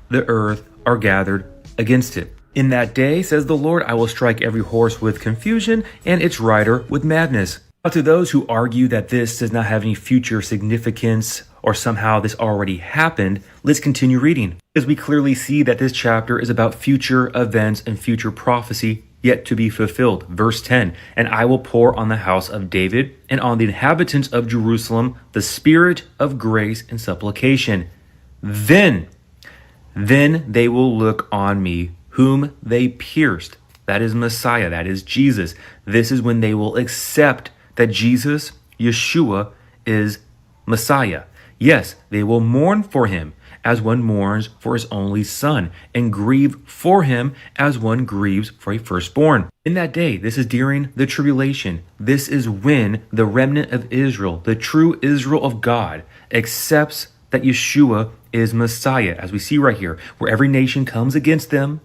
the earth are gathered against it. In that day, says the Lord, I will strike every horse with confusion and its rider with madness. Now, to those who argue that this does not have any future significance or somehow this already happened, let's continue reading. As we clearly see that this chapter is about future events and future prophecy yet to be fulfilled. Verse 10, and I will pour on the house of David and on the inhabitants of Jerusalem the spirit of grace and supplication. Then they will look on me whom they pierced. That is Messiah. That is Jesus. This is when they will accept that Jesus, Yeshua, is Messiah. Yes, they will mourn for him as one mourns for his only son, and grieve for him as one grieves for a firstborn. In that day, this is during the tribulation. This is when the remnant of Israel, the true Israel of God, accepts that Yeshua is Messiah, as we see right here, where every nation comes against them.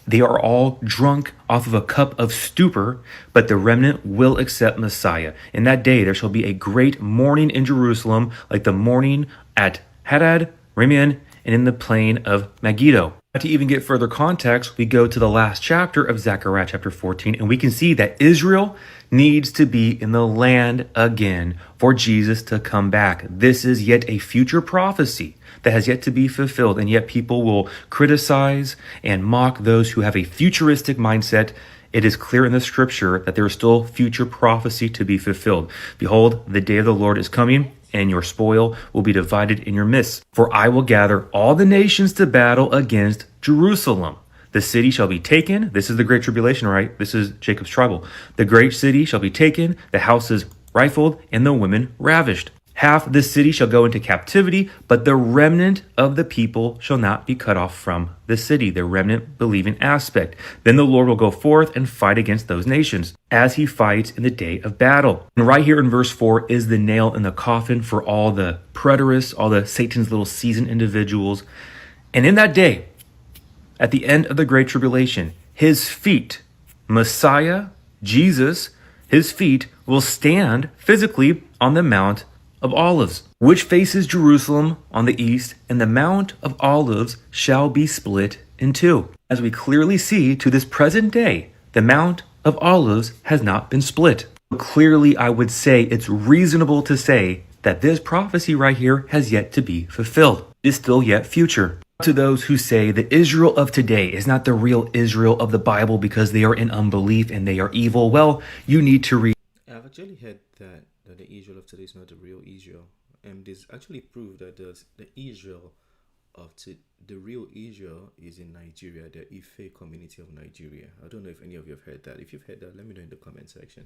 They are all drunk off of a cup of stupor, but the remnant will accept Messiah. In that day, there shall be a great mourning in Jerusalem, like the mourning at Hadad, Rimmon, and in the plain of Megiddo. To even get further context, we go to the last chapter of Zechariah chapter 14, and we can see that Israel needs to be in the land again for Jesus to come back. This is yet a future prophecy that has yet to be fulfilled, and yet people will criticize and mock those who have a futuristic mindset. It is clear in the scripture that there is still future prophecy to be fulfilled. Behold, the day of the Lord is coming, and your spoil will be divided in your midst. For I will gather all the nations to battle against Jerusalem. The city shall be taken. This is the great tribulation, right? This is Jacob's trouble. The great city shall be taken, the houses rifled, and the women ravished. Half the city shall go into captivity, but the remnant of the people shall not be cut off from the city, the remnant believing aspect. Then the Lord will go forth and fight against those nations, as he fights in the day of battle. And right here in verse 4 is the nail in the coffin for all the preterists, all the Satan's little seasoned individuals. And in that day, at the end of the great tribulation, his feet, Messiah, Jesus, his feet will stand physically on the Mount of Olives, which faces Jerusalem on the east, and the Mount of Olives shall be split in two. As we clearly see to this present day, the Mount of Olives has not been split. Clearly, I would say it's reasonable to say that this prophecy right here has yet to be fulfilled. It is still yet future. To those who say the Israel of today is not the real Israel of the Bible because they are in unbelief and they are evil, well, you need to read. I've actually heard that the Israel of today is not the real Israel. And this actually proved that the Israel of the real Israel is in Nigeria, the Ife community of Nigeria. I don't know if any of you have heard that. If you've heard that, let me know in the comment section.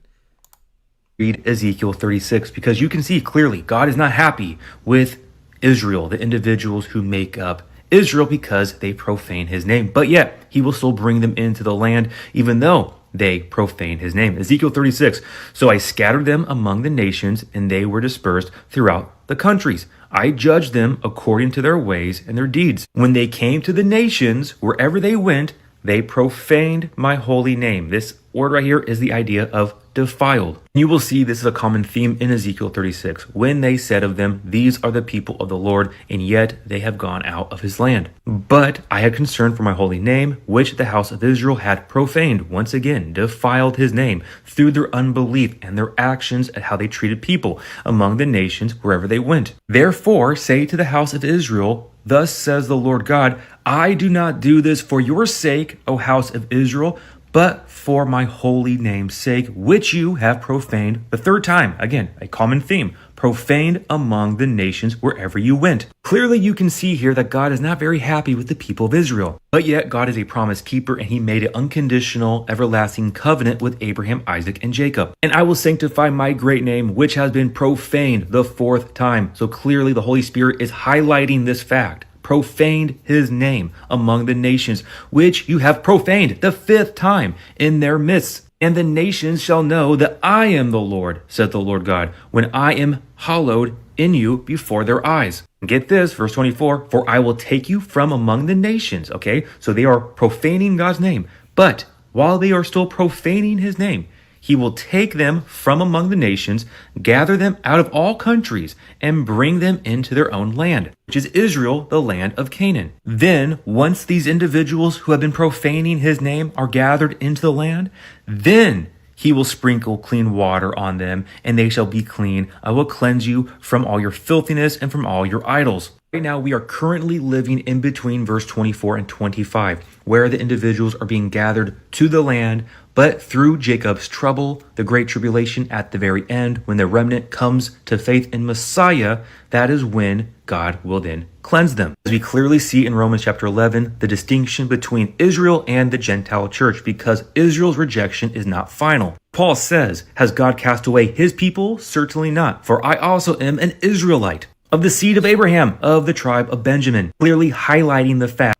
Read Ezekiel 36 because you can see clearly God is not happy with Israel, the individuals who make up Israel, because they profane his name. But yet he will still bring them into the land even though they profane his name. Ezekiel 36. So I scattered them among the nations and they were dispersed throughout the countries. I judged them according to their ways and their deeds. When they came to the nations, wherever they went, they profaned my holy name. This word right here is the idea of defiled. You will see this is a common theme in Ezekiel 36. When they said of them, these are the people of the Lord, and yet they have gone out of his land. But I had concern for my holy name, which the house of Israel had profaned, once again, defiled his name through their unbelief and their actions at how they treated people among the nations wherever they went. Therefore, say to the house of Israel, thus says the Lord God, I do not do this for your sake, O house of Israel, but for my holy name's sake, which you have profaned the third time. Again, a common theme, profaned among the nations wherever you went. Clearly, you can see here that God is not very happy with the people of Israel. But yet, God is a promise keeper, and he made an unconditional, everlasting covenant with Abraham, Isaac, and Jacob. And I will sanctify my great name, which has been profaned the fourth time. So clearly, the Holy Spirit is highlighting this fact. Profaned his name among the nations, which you have profaned the fifth time in their midst. And the nations shall know that I am the Lord, said the Lord God, when I am hallowed in you before their eyes. Get this, verse 24, for I will take you from among the nations. Okay, so they are profaning God's name. But while they are still profaning his name, he will take them from among the nations, gather them out of all countries, and bring them into their own land, which is Israel, the land of Canaan. Then, once these individuals who have been profaning his name are gathered into the land, then he will sprinkle clean water on them, and they shall be clean. I will cleanse you from all your filthiness and from all your idols. Right now, we are currently living in between verse 24 and 25, where the individuals are being gathered to the land, but through Jacob's trouble, the great tribulation at the very end, when the remnant comes to faith in Messiah, that is when God will then cleanse them. As we clearly see in Romans chapter 11, the distinction between Israel and the Gentile church, because Israel's rejection is not final. Paul says, has God cast away his people? Certainly not, for I also am an Israelite, of the seed of Abraham, of the tribe of Benjamin, clearly highlighting the fact.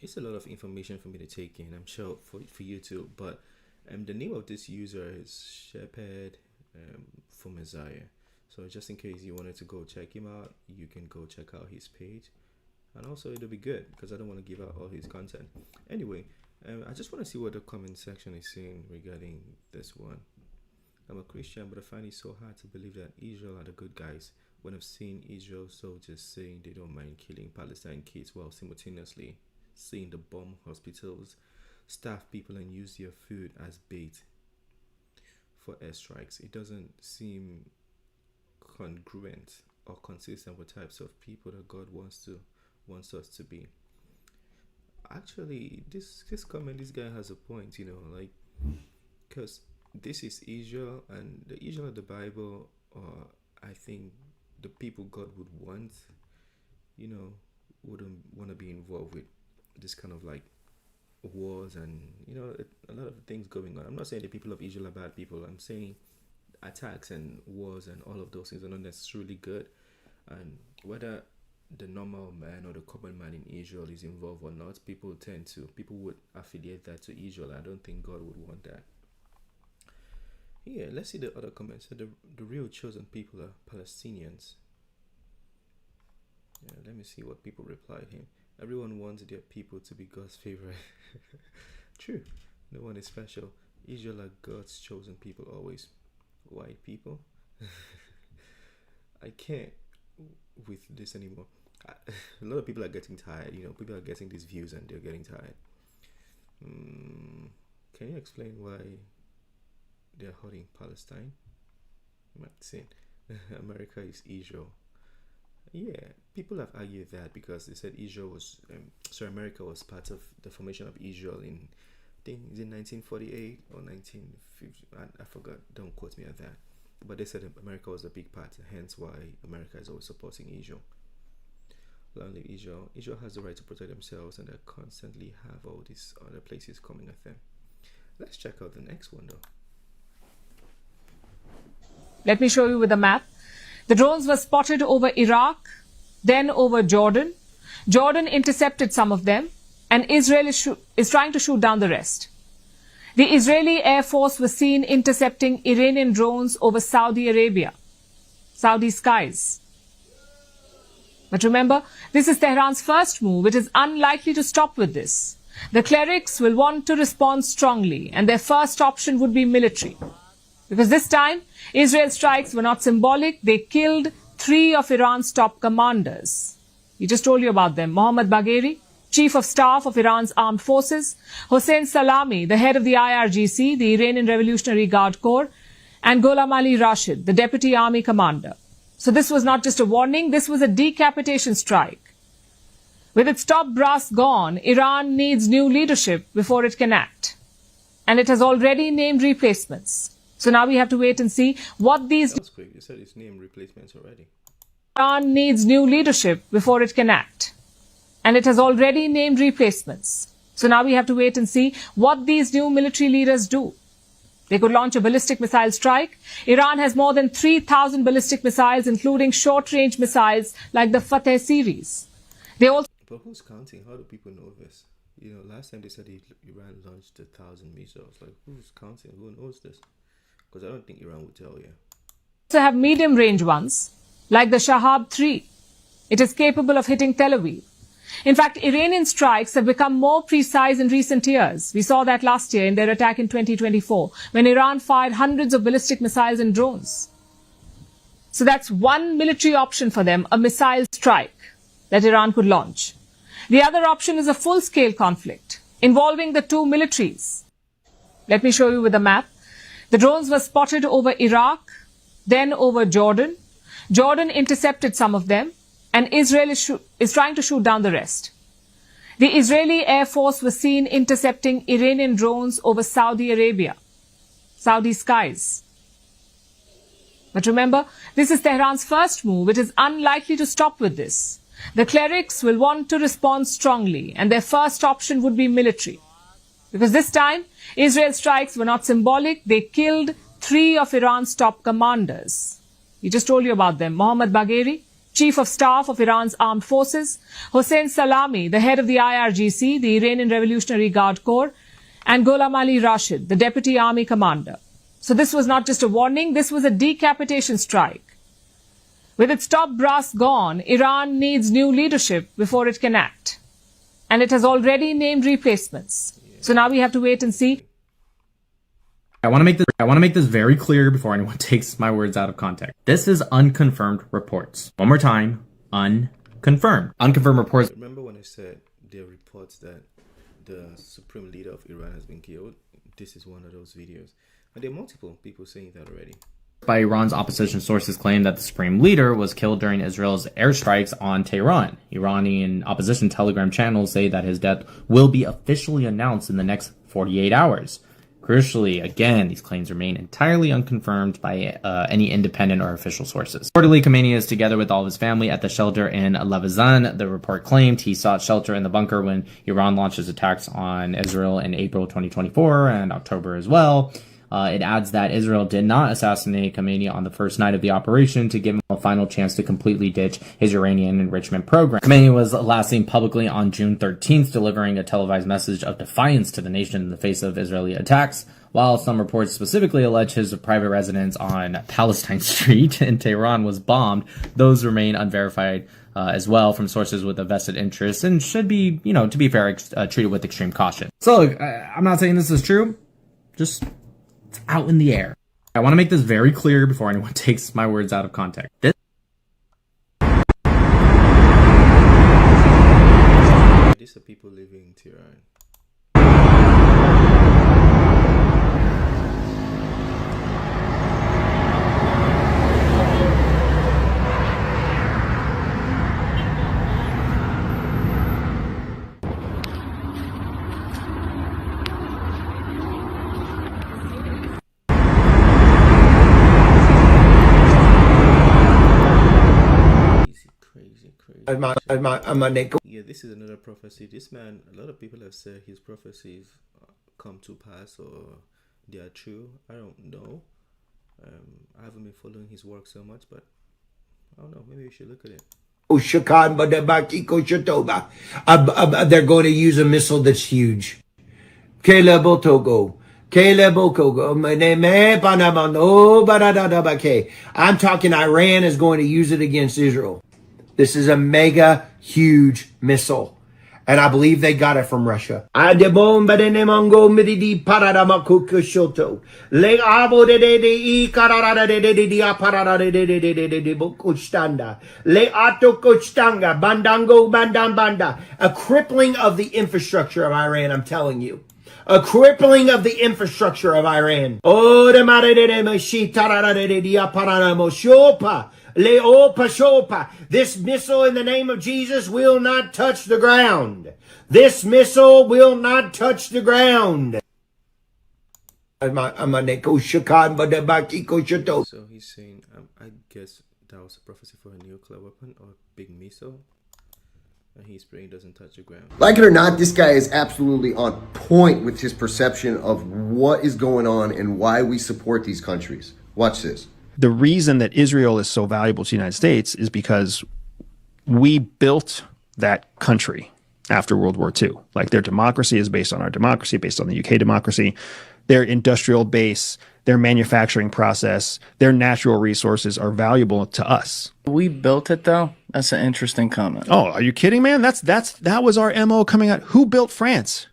It's a lot of information for me to take in, I'm sure for you too, but the name of this user is Shepherd for Messiah. So just in case you wanted to go check him out, you can go check out his page. And also it'll be good because I don't want to give out all his content. Anyway, I just want to see what the comment section is saying regarding this one. I'm a Christian, but I find it so hard to believe that Israel are the good guys when I've seen Israel soldiers saying they don't mind killing Palestine kids while simultaneously seeing the bomb hospitals, starve people, and use their food as bait for airstrikes. It doesn't seem congruent or consistent with types of people that God wants us to be. Actually, this comment, this guy has a point, like, because this is Israel, and the Israel of the Bible, I think the people God would want, wouldn't want to be involved with this kind of like wars and a lot of things going on. I'm not saying the people of Israel are bad people. I'm saying attacks and wars and all of those things are not necessarily good. And whether the normal man or the common man in Israel is involved or not, people would affiliate that to Israel. I don't think God would want that. Yeah, let's see the other comments. So the real chosen people are Palestinians. Yeah, let me see what people replied him. Everyone wants their people to be God's favorite. True. No one is special. Israel are God's chosen people always. White people. I can't with this anymore. A lot of people are getting tired. People are getting these views and they're getting tired. Can you explain why they're hurting Palestine? You might say America is Israel. Yeah, people have argued that because they said America was part of the formation of Israel in, I think, is it 1948 or 1950? I forgot. Don't quote me on that. But they said America was a big part, hence why America is always supporting Israel. Long live Israel. Israel has the right to protect themselves, and they constantly have all these other places coming at them. Let's check out the next one, though. Let me show you with a map. The drones were spotted over Iraq, then over Jordan. Jordan intercepted some of them, and Israel is trying to shoot down the rest. The Israeli Air Force was seen intercepting Iranian drones over Saudi Arabia, Saudi skies. But remember, this is Tehran's first move. It is unlikely to stop with this. The clerics will want to respond strongly, and their first option would be military. Because this time, Israel's strikes were not symbolic. They killed 3 of Iran's top commanders. We just told you about them. Mohammad Bagheri, Chief of Staff of Iran's armed forces, Hossein Salami, the head of the IRGC, the Iranian Revolutionary Guard Corps, and Gholam Ali Rashid, the deputy army commander. So this was not just a warning, this was a decapitation strike. With its top brass gone, Iran needs new leadership before it can act. And it has already named replacements. So now we have to wait and see what these... That's quick. You said it's named replacements already. Iran needs new leadership before it can act. And it has already named replacements. So now we have to wait and see what these new military leaders do. They could launch a ballistic missile strike. Iran has more than 3,000 ballistic missiles, including short-range missiles like the Fateh series. They also... But who's counting? How do people know this? Last time they said Iran launched 1,000 missiles. Like, who's counting? Who knows this? Because I don't think Iran would tell you. also have medium-range ones, like the Shahab-3. It is capable of hitting Tel Aviv. In fact, Iranian strikes have become more precise in recent years. We saw that last year in their attack in 2024, when Iran fired hundreds of ballistic missiles and drones. So that's one military option for them, a missile strike that Iran could launch. The other option is a full-scale conflict involving the two militaries. Let me show you with a map. The drones were spotted over Iraq, then over Jordan. Jordan intercepted some of them, and Israel is trying to shoot down the rest. The Israeli Air Force was seen intercepting Iranian drones over Saudi Arabia, Saudi skies. But remember, this is Tehran's first move. It is unlikely to stop with this. The clerics will want to respond strongly, and their first option would be military. Because this time, Israel's strikes were not symbolic. They killed 3 of Iran's top commanders. We just told you about them. Mohammad Bagheri, Chief of Staff of Iran's armed forces, Hossein Salami, the head of the IRGC, the Iranian Revolutionary Guard Corps, and Gholam Ali Rashid, the deputy army commander. So this was not just a warning, this was a decapitation strike. With its top brass gone, Iran needs new leadership before it can act. And it has already named replacements. So now we have to wait and see. I want to make this very clear before anyone takes my words out of context. This is unconfirmed reports. One more time, unconfirmed. Unconfirmed reports. Remember when I said there are reports that the supreme leader of Iran has been killed? This is one of those videos. And there are multiple people saying that already. By Iran's opposition sources claim that the supreme leader was killed during Israel's airstrikes on Tehran. Iranian opposition Telegram channels say that his death will be officially announced in the next 48 hours. Crucially, again, these claims remain entirely unconfirmed by any independent or official sources. Reportedly, Khamenei is together with all of his family at the shelter in Levazan. The report claimed he sought shelter in the bunker when Iran launched its attacks on Israel in April 2024 and October as well. It adds that Israel did not assassinate Khamenei on the first night of the operation to give him a final chance to completely ditch his uranium enrichment program. Khamenei was last seen publicly on June 13th, delivering a televised message of defiance to the nation in the face of Israeli attacks. While some reports specifically allege his private residence on Palestine Street in Tehran was bombed, those remain unverified as well from sources with a vested interest and should be, to be fair, treated with extreme caution. So look, I'm not saying this is true, just it's out in the air. I want to make this very clear before anyone takes my words out of context. Yeah, this is another prophecy. This man, a lot of people have said his prophecies come to pass or they are true. I don't know. I haven't been following his work so much, but I don't know. Maybe we should look at it. They're going to use a missile that's huge. I'm talking Iran is going to use it against Israel. This is a mega huge missile. And I believe they got it from Russia. A crippling of the infrastructure of Iran, I'm telling you. A crippling of the infrastructure of Iran. This missile in the name of Jesus will not touch the ground. This missile will not touch the ground. So he's saying, I guess that was a prophecy for a nuclear weapon or a big missile. And he's praying it doesn't touch the ground. Like it or not, this guy is absolutely on point with his perception of what is going on and why we support these countries. Watch this. The reason that Israel is so valuable to the United States is because we built that country after World War II. Like their democracy is based on our democracy, based on the UK democracy. Their industrial base, their manufacturing process, their natural resources are valuable to us. We built it though. That's an interesting comment. Oh, are you kidding, man? That was our MO coming out. Who built France?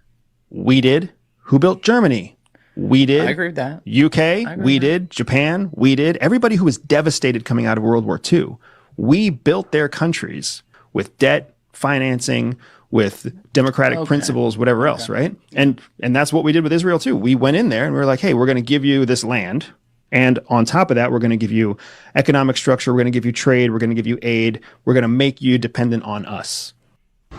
We did. Who built Germany? We did. I agree with that. UK, we did. Japan, we did. Everybody who was devastated coming out of World War II, we built their countries with debt, financing, with democratic principles, whatever else, right? And that's what we did with Israel too. We went in there and we were like, hey, we're going to give you this land. And on top of that, we're going to give you economic structure. We're going to give you trade. We're going to give you aid. We're going to make you dependent on us.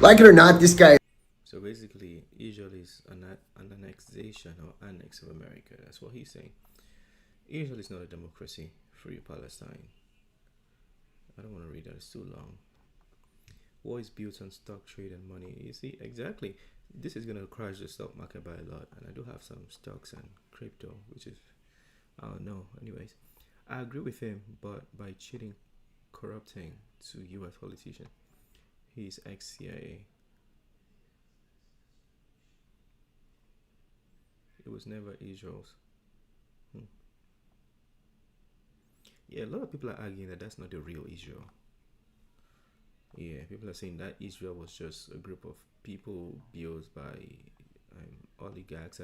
Like it or not, this guy. So basically, Israel is an annexation or annex of America. That's what he's saying. Israel is not a democracy. Free Palestine. I don't want to read that. It's too long. War is built on stock, trade, and money. You see, exactly. This is going to crash the stock market by a lot. And I do have some stocks and crypto, which is, I don't know. Anyways, I agree with him, but by cheating, corrupting to U.S. politician, he's ex-CIA. It was never Israel's. Yeah, a lot of people are arguing that that's not the real Israel. Yeah, people are saying that Israel was just a group of people built by oligarchs.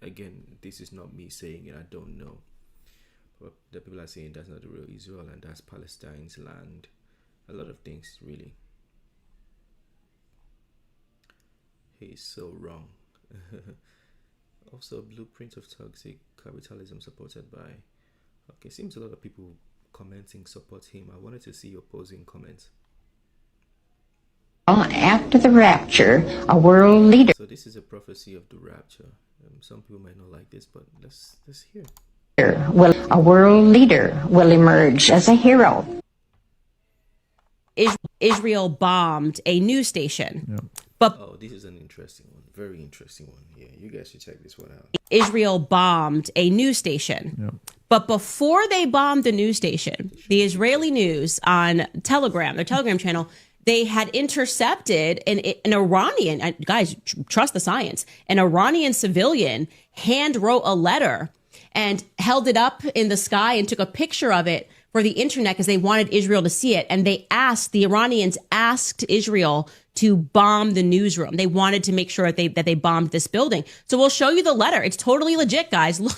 Again, this is not me saying it, I don't know. But the people are saying that's not the real Israel and that's Palestine's land. A lot of things, really. He's so wrong. Also, blueprint of toxic capitalism supported by... Okay, seems a lot of people commenting support him. I wanted to see opposing comments. After the rapture, a world leader. So this is a prophecy of the rapture. Some people might not like this, but let's hear. A world leader will emerge as a hero. Israel bombed a news station. Yeah. But this is an interesting one. Very interesting one. Yeah, you guys should check this one out. Israel bombed a news station. Yeah. But before they bombed the news station, the Israeli news on Telegram, their Telegram channel, they had intercepted an Iranian, guys, trust the science, an Iranian civilian hand wrote a letter and held it up in the sky and took a picture of it for the internet because they wanted Israel to see it. And the Iranians asked Israel to bomb the newsroom. They wanted to make sure that they bombed this building. So we'll show you the letter. It's totally legit, guys. Look,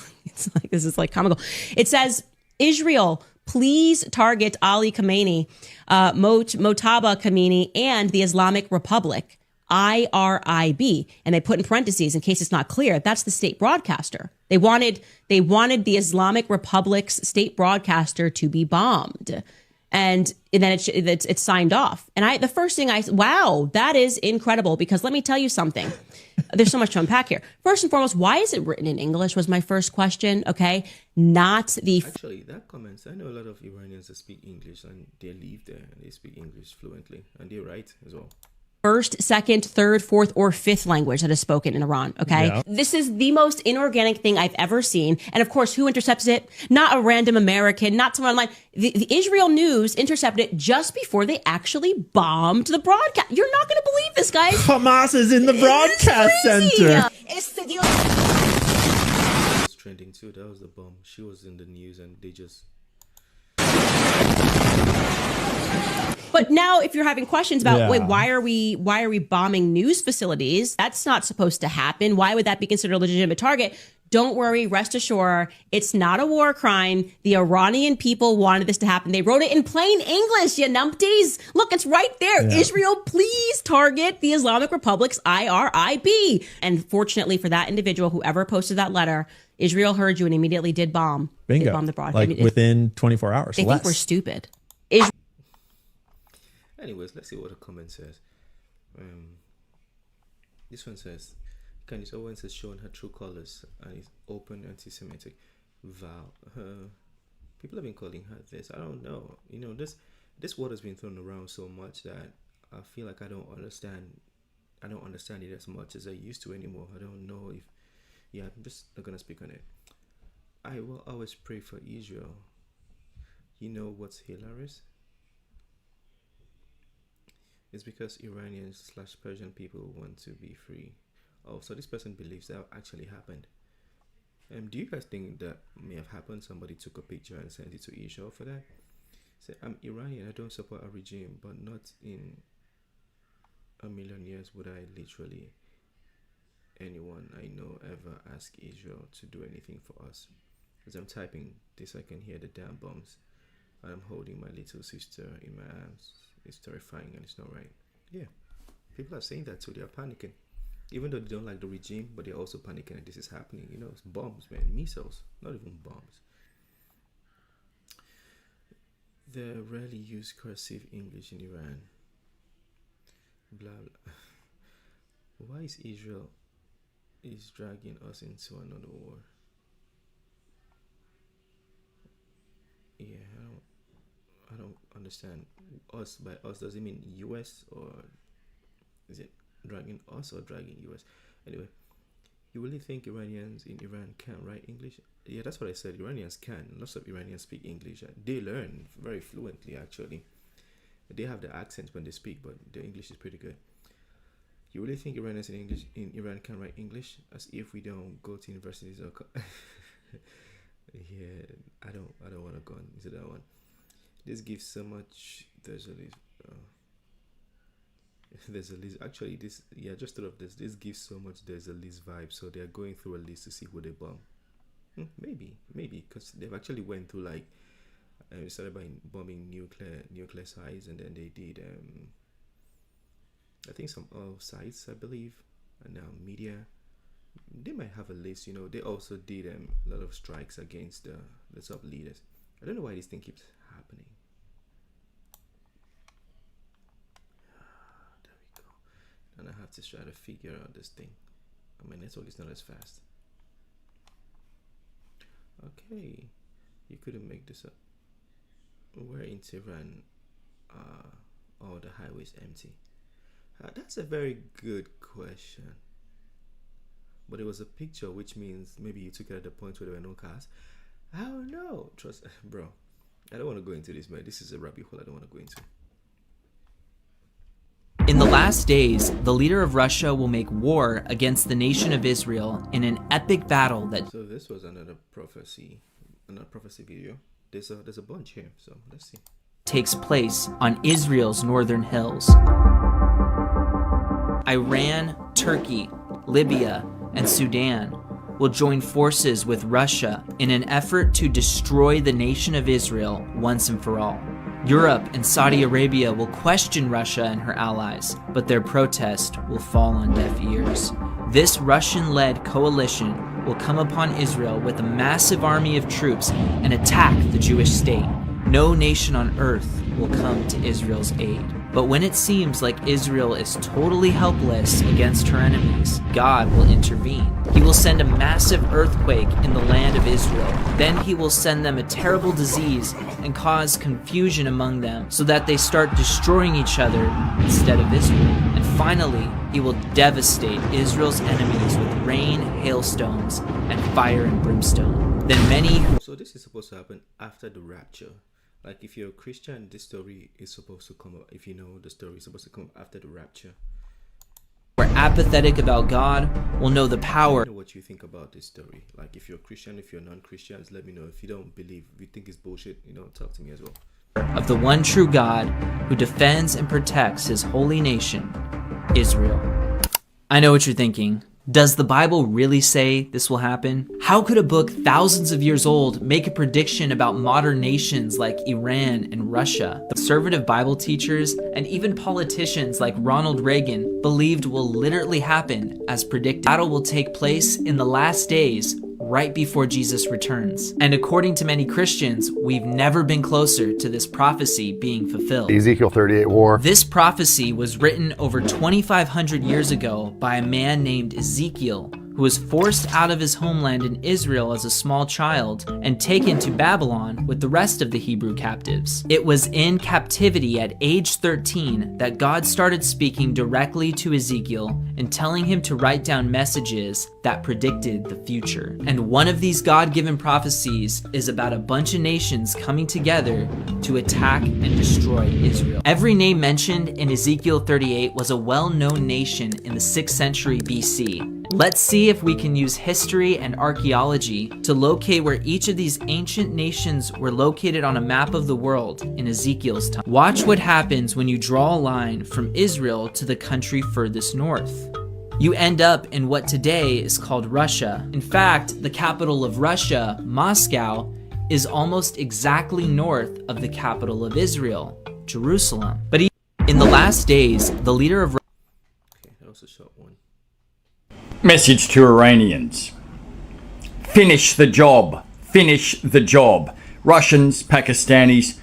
this is like comical. It says, Israel, please target Ali Khamenei, Mojtaba Khamenei, and the Islamic Republic, IRIB. And they put in parentheses, in case it's not clear, that's the state broadcaster. They wanted the Islamic Republic's state broadcaster to be bombed. And then it's signed off. And the first thing wow, that is incredible, because let me tell you something. There's so much to unpack here. First and foremost, why is it written in English was my first question. Okay. Not the. Actually, that comments, I know a lot of Iranians that speak English and they live there and they speak English fluently and they write as well. First, second, third, fourth, or fifth language that is spoken in Iran. Okay. Yeah. This is the most inorganic thing I've ever seen. And of course, who intercepts it? Not a random American, not someone online. The Israel news intercepted it just before they actually bombed the broadcast. You're not going to believe this, guys. Hamas is in the broadcast center. It was trending too. That was the bomb. She was in the news and they just. But now, if you're having questions about, Yeah. wait, why are we bombing news facilities? That's not supposed to happen. Why would that be considered a legitimate target? Don't worry, rest assured, it's not a war crime. The Iranian people wanted this to happen. They wrote it in plain English, you numpties. Look, it's right there. Yeah. Israel, please target the Islamic Republic's IRIB. And fortunately for that individual, whoever posted that letter, Israel heard you and immediately did bomb. Bingo. Did bomb the broadcast. Like within 24 hours. They less. think we're stupid. Anyways, let's see what the comment says. This one says, Candice Owens has shown her true colors and is open anti-Semitic. Vow. People have been calling her this. I don't know. You know, this word has been thrown around so much that I feel like I don't understand it as much as I used to anymore. I don't know if. Yeah, I'm just not gonna speak on it. I will always pray for Israel. You know what's hilarious? It's because Iranians/Persian people want to be free. Oh, so this person believes that actually happened. Do you guys think that may have happened? Somebody took a picture and sent it to Israel for that? Say, I'm Iranian, I don't support a regime, but not in a million years would I literally anyone I know ever ask Israel to do anything for us. As I'm typing this, I can hear the damn bombs. I'm holding my little sister in my arms. It's terrifying and it's not right. Yeah, people are saying that too. They are panicking, even though they don't like the regime, but they're also panicking that this is happening. You know, it's bombs, man, missiles, not even bombs. They rarely use cursive English in Iran. Blah blah. Why is Israel dragging us into another war? Yeah, I don't understand. Us, by us, does it mean US, or is it dragging us or dragging US? Anyway, you really think Iranians in Iran can write English? Yeah, that's what I said. Iranians can. Lots of Iranians speak English. They learn very fluently, actually. They have the accent when they speak, but their English is pretty good. You really think Iranians in Iran can write English? As if we don't go to universities or yeah, I don't want to go into that one. This gives so much. There's a list. Actually, this, yeah, just thought of this. This gives so much. There's a list vibe. So they're going through a list to see who they bomb. Maybe, because they've actually went through, like, started by bombing nuclear sites, and then they did I think some oil sites, I believe, and now media. They might have a list. You know, they also did a lot of strikes against the top leaders. I don't know why this thing keeps happening. There we go. And I have to try to figure out this thing. My network is not as fast. Okay, you couldn't make this up. Where in Tehran all the highways empty? That's a very good question. But it was a picture, which means maybe you took it at the point where there were no cars. I don't know. Trust, bro. I don't want to go into this, man. This is a rabbit hole I don't want to go into. In the last days, the leader of Russia will make war against the nation of Israel in an epic battle that... So this was another prophecy video. There's a bunch here, so let's see. ...takes place on Israel's northern hills. Iran, Turkey, Libya, and Sudan will join forces with Russia in an effort to destroy the nation of Israel once and for all. Europe and Saudi Arabia will question Russia and her allies, but their protest will fall on deaf ears. This Russian-led coalition will come upon Israel with a massive army of troops and attack the Jewish state. No nation on earth will come to Israel's aid. But when it seems like Israel is totally helpless against her enemies, God will intervene. He will send a massive earthquake in the land of Israel. Then he will send them a terrible disease and cause confusion among them so that they start destroying each other instead of Israel. And finally, he will devastate Israel's enemies with rain, hailstones, and fire and brimstone. Then many... So this is supposed to happen after the rapture. Like if you're a Christian, this story is supposed to come up. If you know the story, it's supposed to come after the rapture. We're apathetic about God, will know the power. Let me know what you think about this story. Like if you're a Christian, if you're non-Christians, let me know. If you don't believe, if you think it's bullshit, talk to me as well. Of the one true God who defends and protects his holy nation, Israel. I know what you're thinking. Does the Bible really say this will happen? How could a book thousands of years old make a prediction about modern nations like Iran and Russia? Conservative Bible teachers and even politicians like Ronald Reagan believed will literally happen as predicted. Battle will take place in the last days, right before Jesus returns. And according to many Christians, we've never been closer to this prophecy being fulfilled. The Ezekiel 38 war. This prophecy was written over 2,500 years ago by a man named Ezekiel, who was forced out of his homeland in Israel as a small child and taken to Babylon with the rest of the Hebrew captives. It was in captivity at age 13 that God started speaking directly to Ezekiel and telling him to write down messages that predicted the future. And one of these God-given prophecies is about a bunch of nations coming together to attack and destroy Israel. Every name mentioned in Ezekiel 38 was a well-known nation in the 6th century BC. Let's see if we can use history and archaeology to locate where each of these ancient nations were located on a map of the world in Ezekiel's time. Watch what happens when you draw a line from Israel to the country furthest north. You end up in what today is called Russia. In fact, the capital of Russia, Moscow, is almost exactly north of the capital of Israel, Jerusalem. But in the last days, the leader of Okay, that was a short one. Message to Iranians. Finish the job. Finish the job. Russians, Pakistanis,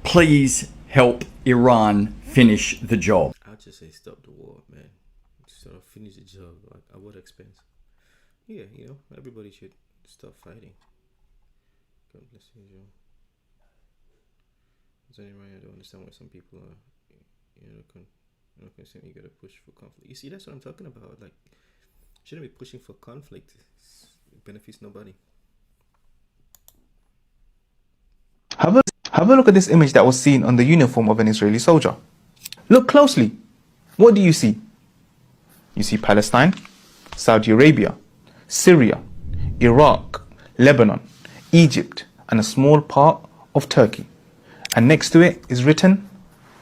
please help Iran finish the job. I'll just say stop the war, man. Sort of finish the job at what expense? Yeah, everybody should stop fighting. God bless you. I don't understand why some people are, saying you gotta push for conflict. You see, that's what I'm talking about. Like, shouldn't be pushing for conflict. It benefits nobody. Have a look at this image that was seen on the uniform of an Israeli soldier. Look closely. What do you see? You see Palestine, Saudi Arabia, Syria, Iraq, Lebanon, Egypt, and a small part of Turkey. And next to it is written,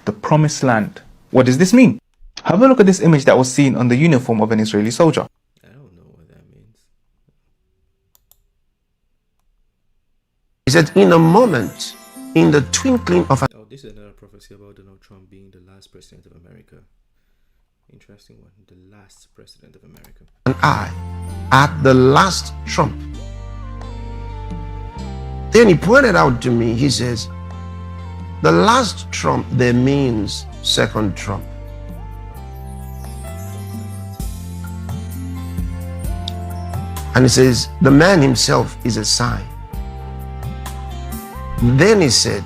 the Promised Land. What does this mean? Have a look at this image that was seen on the uniform of an Israeli soldier. I don't know what that means. He said, in a moment, in the twinkling of an... Oh, this is another prophecy about Donald Trump being the last president of America. Interesting one. The last president of America. An eye at the last trump. Then he pointed out to me, he says, the last trump there means second trump. And he says, the man himself is a sign. Then he said,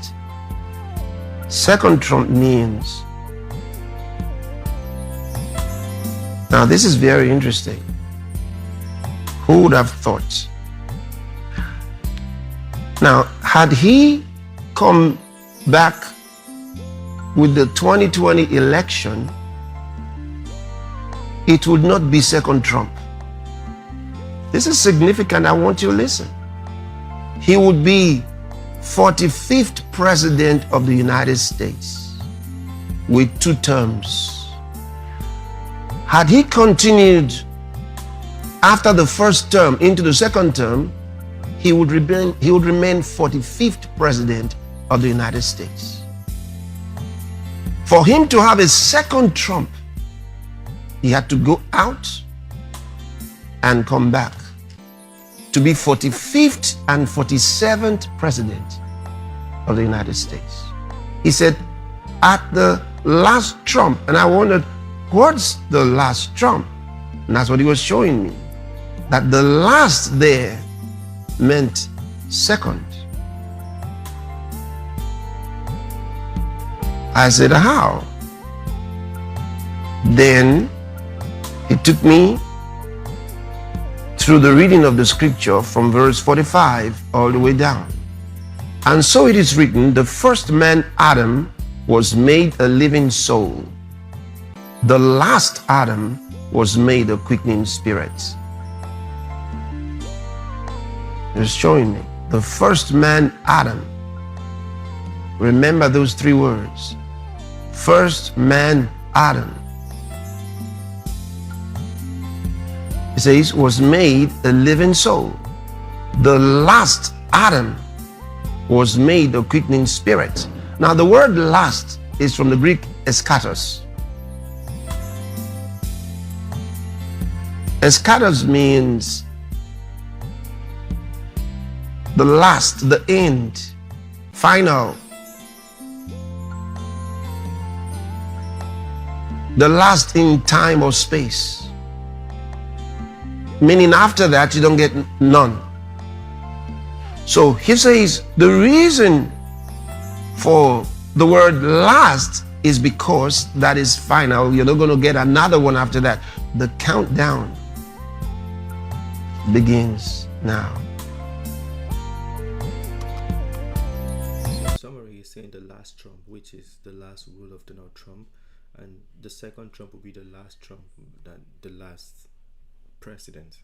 second trump means. Now this is very interesting. Who would have thought? Now, had he come back with the 2020 election, it would not be second Trump. This is significant. I want you to listen. He would be 45th president of the United States with 2 terms. Had he continued after the first term into the second term, he would remain 45th president of the United States. For him to have a second Trump, he had to go out and come back to be 45th and 47th president of the United States. He said, at the last trump. And I wondered, what's the last trump? And that's what he was showing me. That the last there meant second. I said, how? Then he took me through the reading of the scripture from verse 45 all the way down. And so it is written, the first man, Adam, was made a living soul. The last Adam was made a quickening spirit. It's showing me. The first man, Adam. Remember those three words. First man, Adam. It says, was made a living soul. The last Adam was made a quickening spirit. Now the word last is from the Greek eskatos. Eskatos means the last, the end, final. The last in time or space. Meaning after that you don't get none. So he says the reason for the word last is because that is final. You're not going to get another one after that. The countdown begins now. In summary, he's saying the last Trump, which is the last rule of Donald Trump, and the second Trump will be the last Trump, the last president.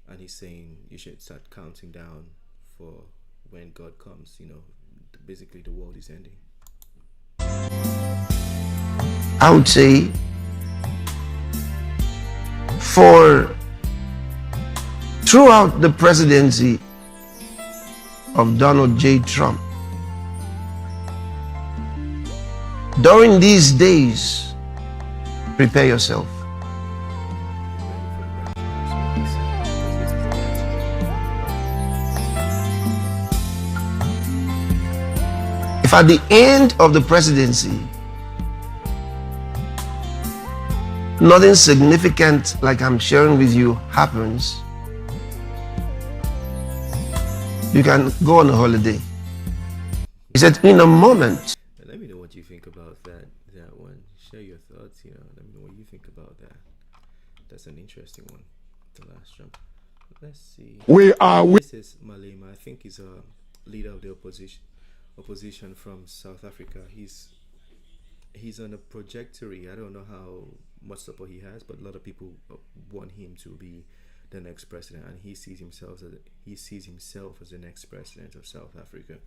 And he's saying you should start counting down for when God comes. You know, basically the world is ending. I would say for throughout the presidency of Donald J. Trump, during these days, prepare yourself. If at the end of the presidency, nothing significant like I'm sharing with you happens, you can go on a holiday. He said, in a moment. Let me know what you think about that one. Share your thoughts, you know. Let me know what you think about that. That's an interesting one. The last Trump. Let's see. This is Malema. I think he's a leader of the opposition from South Africa. He's on a trajectory. I don't know how much support he has, but a lot of people want him to be the next president, and he sees himself as the next president of South Africa.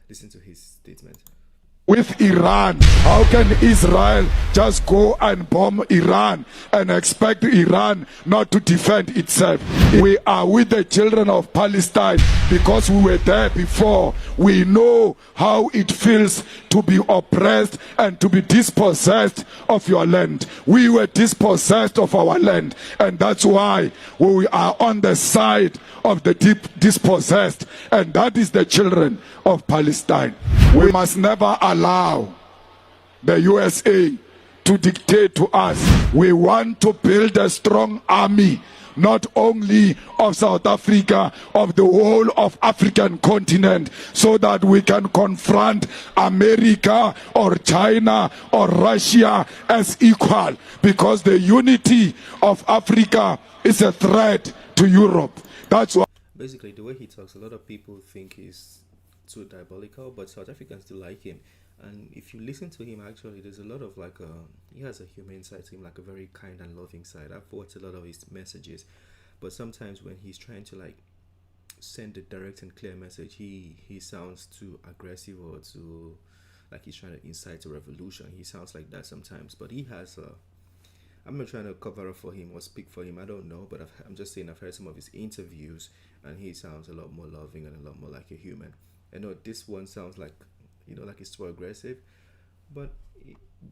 Listen to his statement. With Iran, how can Israel just go and bomb Iran and expect Iran not to defend itself? We are with the children of Palestine because we were there before. We know how it feels to be oppressed and to be dispossessed of your land. We were dispossessed of our land, and that's why we are on the side of the dispossessed, and that is the children of Palestine. We must never allow the USA to dictate to us. We want to build a strong army, not only of South Africa, of the whole of African continent, so that we can confront America or China or Russia as equal, because the unity of Africa is a threat to Europe. That's why. Basically, the way he talks, a lot of people think he's too diabolical, but South Africans do like him. And if you listen to him, actually, there's a lot of he has a humane side to him, like a very kind and loving side. I've watched a lot of his messages, but sometimes when he's trying to send a direct and clear message, he sounds too aggressive or too like he's trying to incite a revolution. He sounds like that sometimes, but he has I'm not trying to cover up for him or speak for him. I don't know, but I'm just saying I've heard some of his interviews, and he sounds a lot more loving and a lot more like a human. I know this one sounds like, like he's too aggressive, but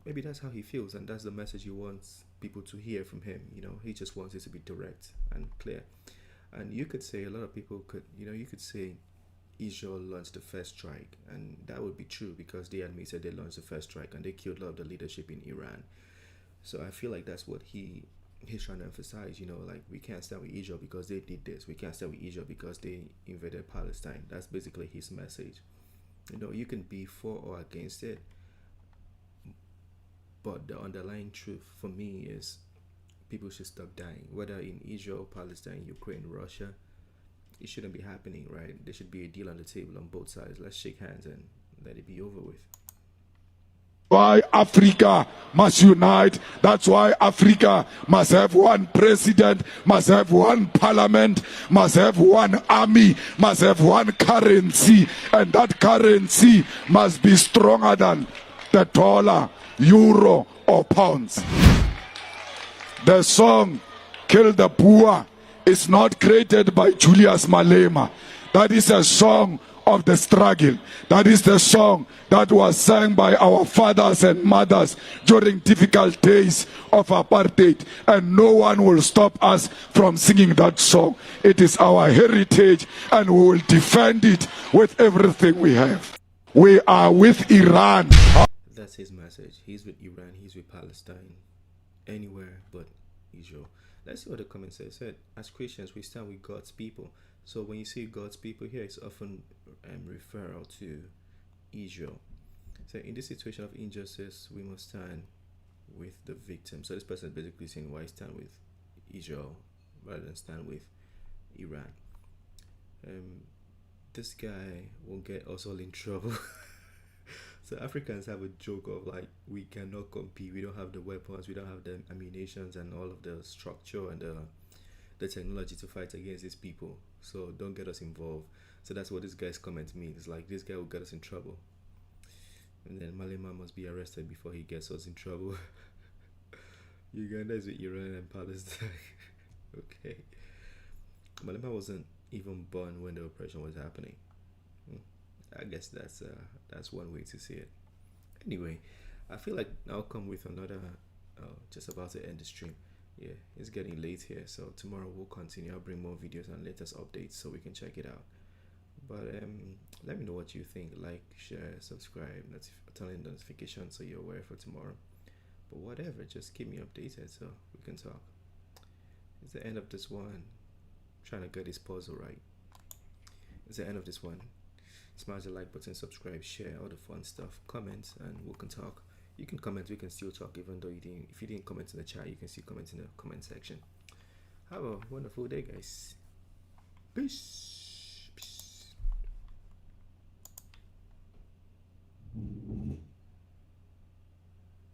maybe that's how he feels, and that's the message he wants people to hear from him. He just wants it to be direct and clear. And you could say, a lot of people could, you could say Israel launched the first strike, and that would be true because they admitted they launched the first strike and they killed a lot of the leadership in Iran. So I feel like that's what he's trying to emphasize. You know, like, we can't stand with Israel because they did this. We can't stand with Israel because they invaded Palestine. That's basically his message. You know, you can be for or against it, but the underlying truth for me is people should stop dying. Whether in Israel, Palestine, Ukraine, Russia, it shouldn't be happening, right? There should be a deal on the table on both sides. Let's shake hands and let it be over with. Why Africa must unite. That's why Africa must have one president, must have one parliament, must have one army, must have one currency, and that currency must be stronger than the dollar, euro, or pounds. The song Kill the Poor is not created by Julius Malema. That is a song of the struggle. That is the song that was sung by our fathers and mothers during difficult days of apartheid, and no one will stop us from singing that song. It is our heritage, and we will defend it with everything we have. We are with Iran. That's his message. He's with Iran, he's with Palestine, anywhere but Israel. Let's see what the comment says. Said, as Christians, we stand with God's people. So when you see God's people here, it's often referral to Israel. So in this situation of injustice, we must stand with the victim. So this person is basically saying, why stand with Israel rather than stand with Iran? This guy will get us all in trouble. So Africans have a joke of like, we cannot compete. We don't have the weapons, we don't have the ammunitions and all of the structure and the technology to fight against these people. So don't get us involved. So that's what this guy's comment means. Like, this guy will get us in trouble. And then Malema must be arrested before he gets us in trouble. Uganda is with Iran and Palestine. Okay. Malema wasn't even born when the operation was happening. I guess that's one way to see it. Anyway, I feel like I'll come with another, just about to end the stream. Yeah, it's getting late here, so tomorrow we'll continue. I'll bring more videos and latest updates so we can check it out. But let me know what you think. Like, share, subscribe, turn on notifications so you're aware for tomorrow. But whatever, just keep me updated so we can talk. It's the end of this one. I'm trying to get this puzzle right. It's the end of this one. Smash the like button, subscribe, share, all the fun stuff, comment, and we can talk. You can comment, we can still talk, even though if you didn't comment in the chat, you can still comment in the comment section. Have a wonderful day, guys. Peace.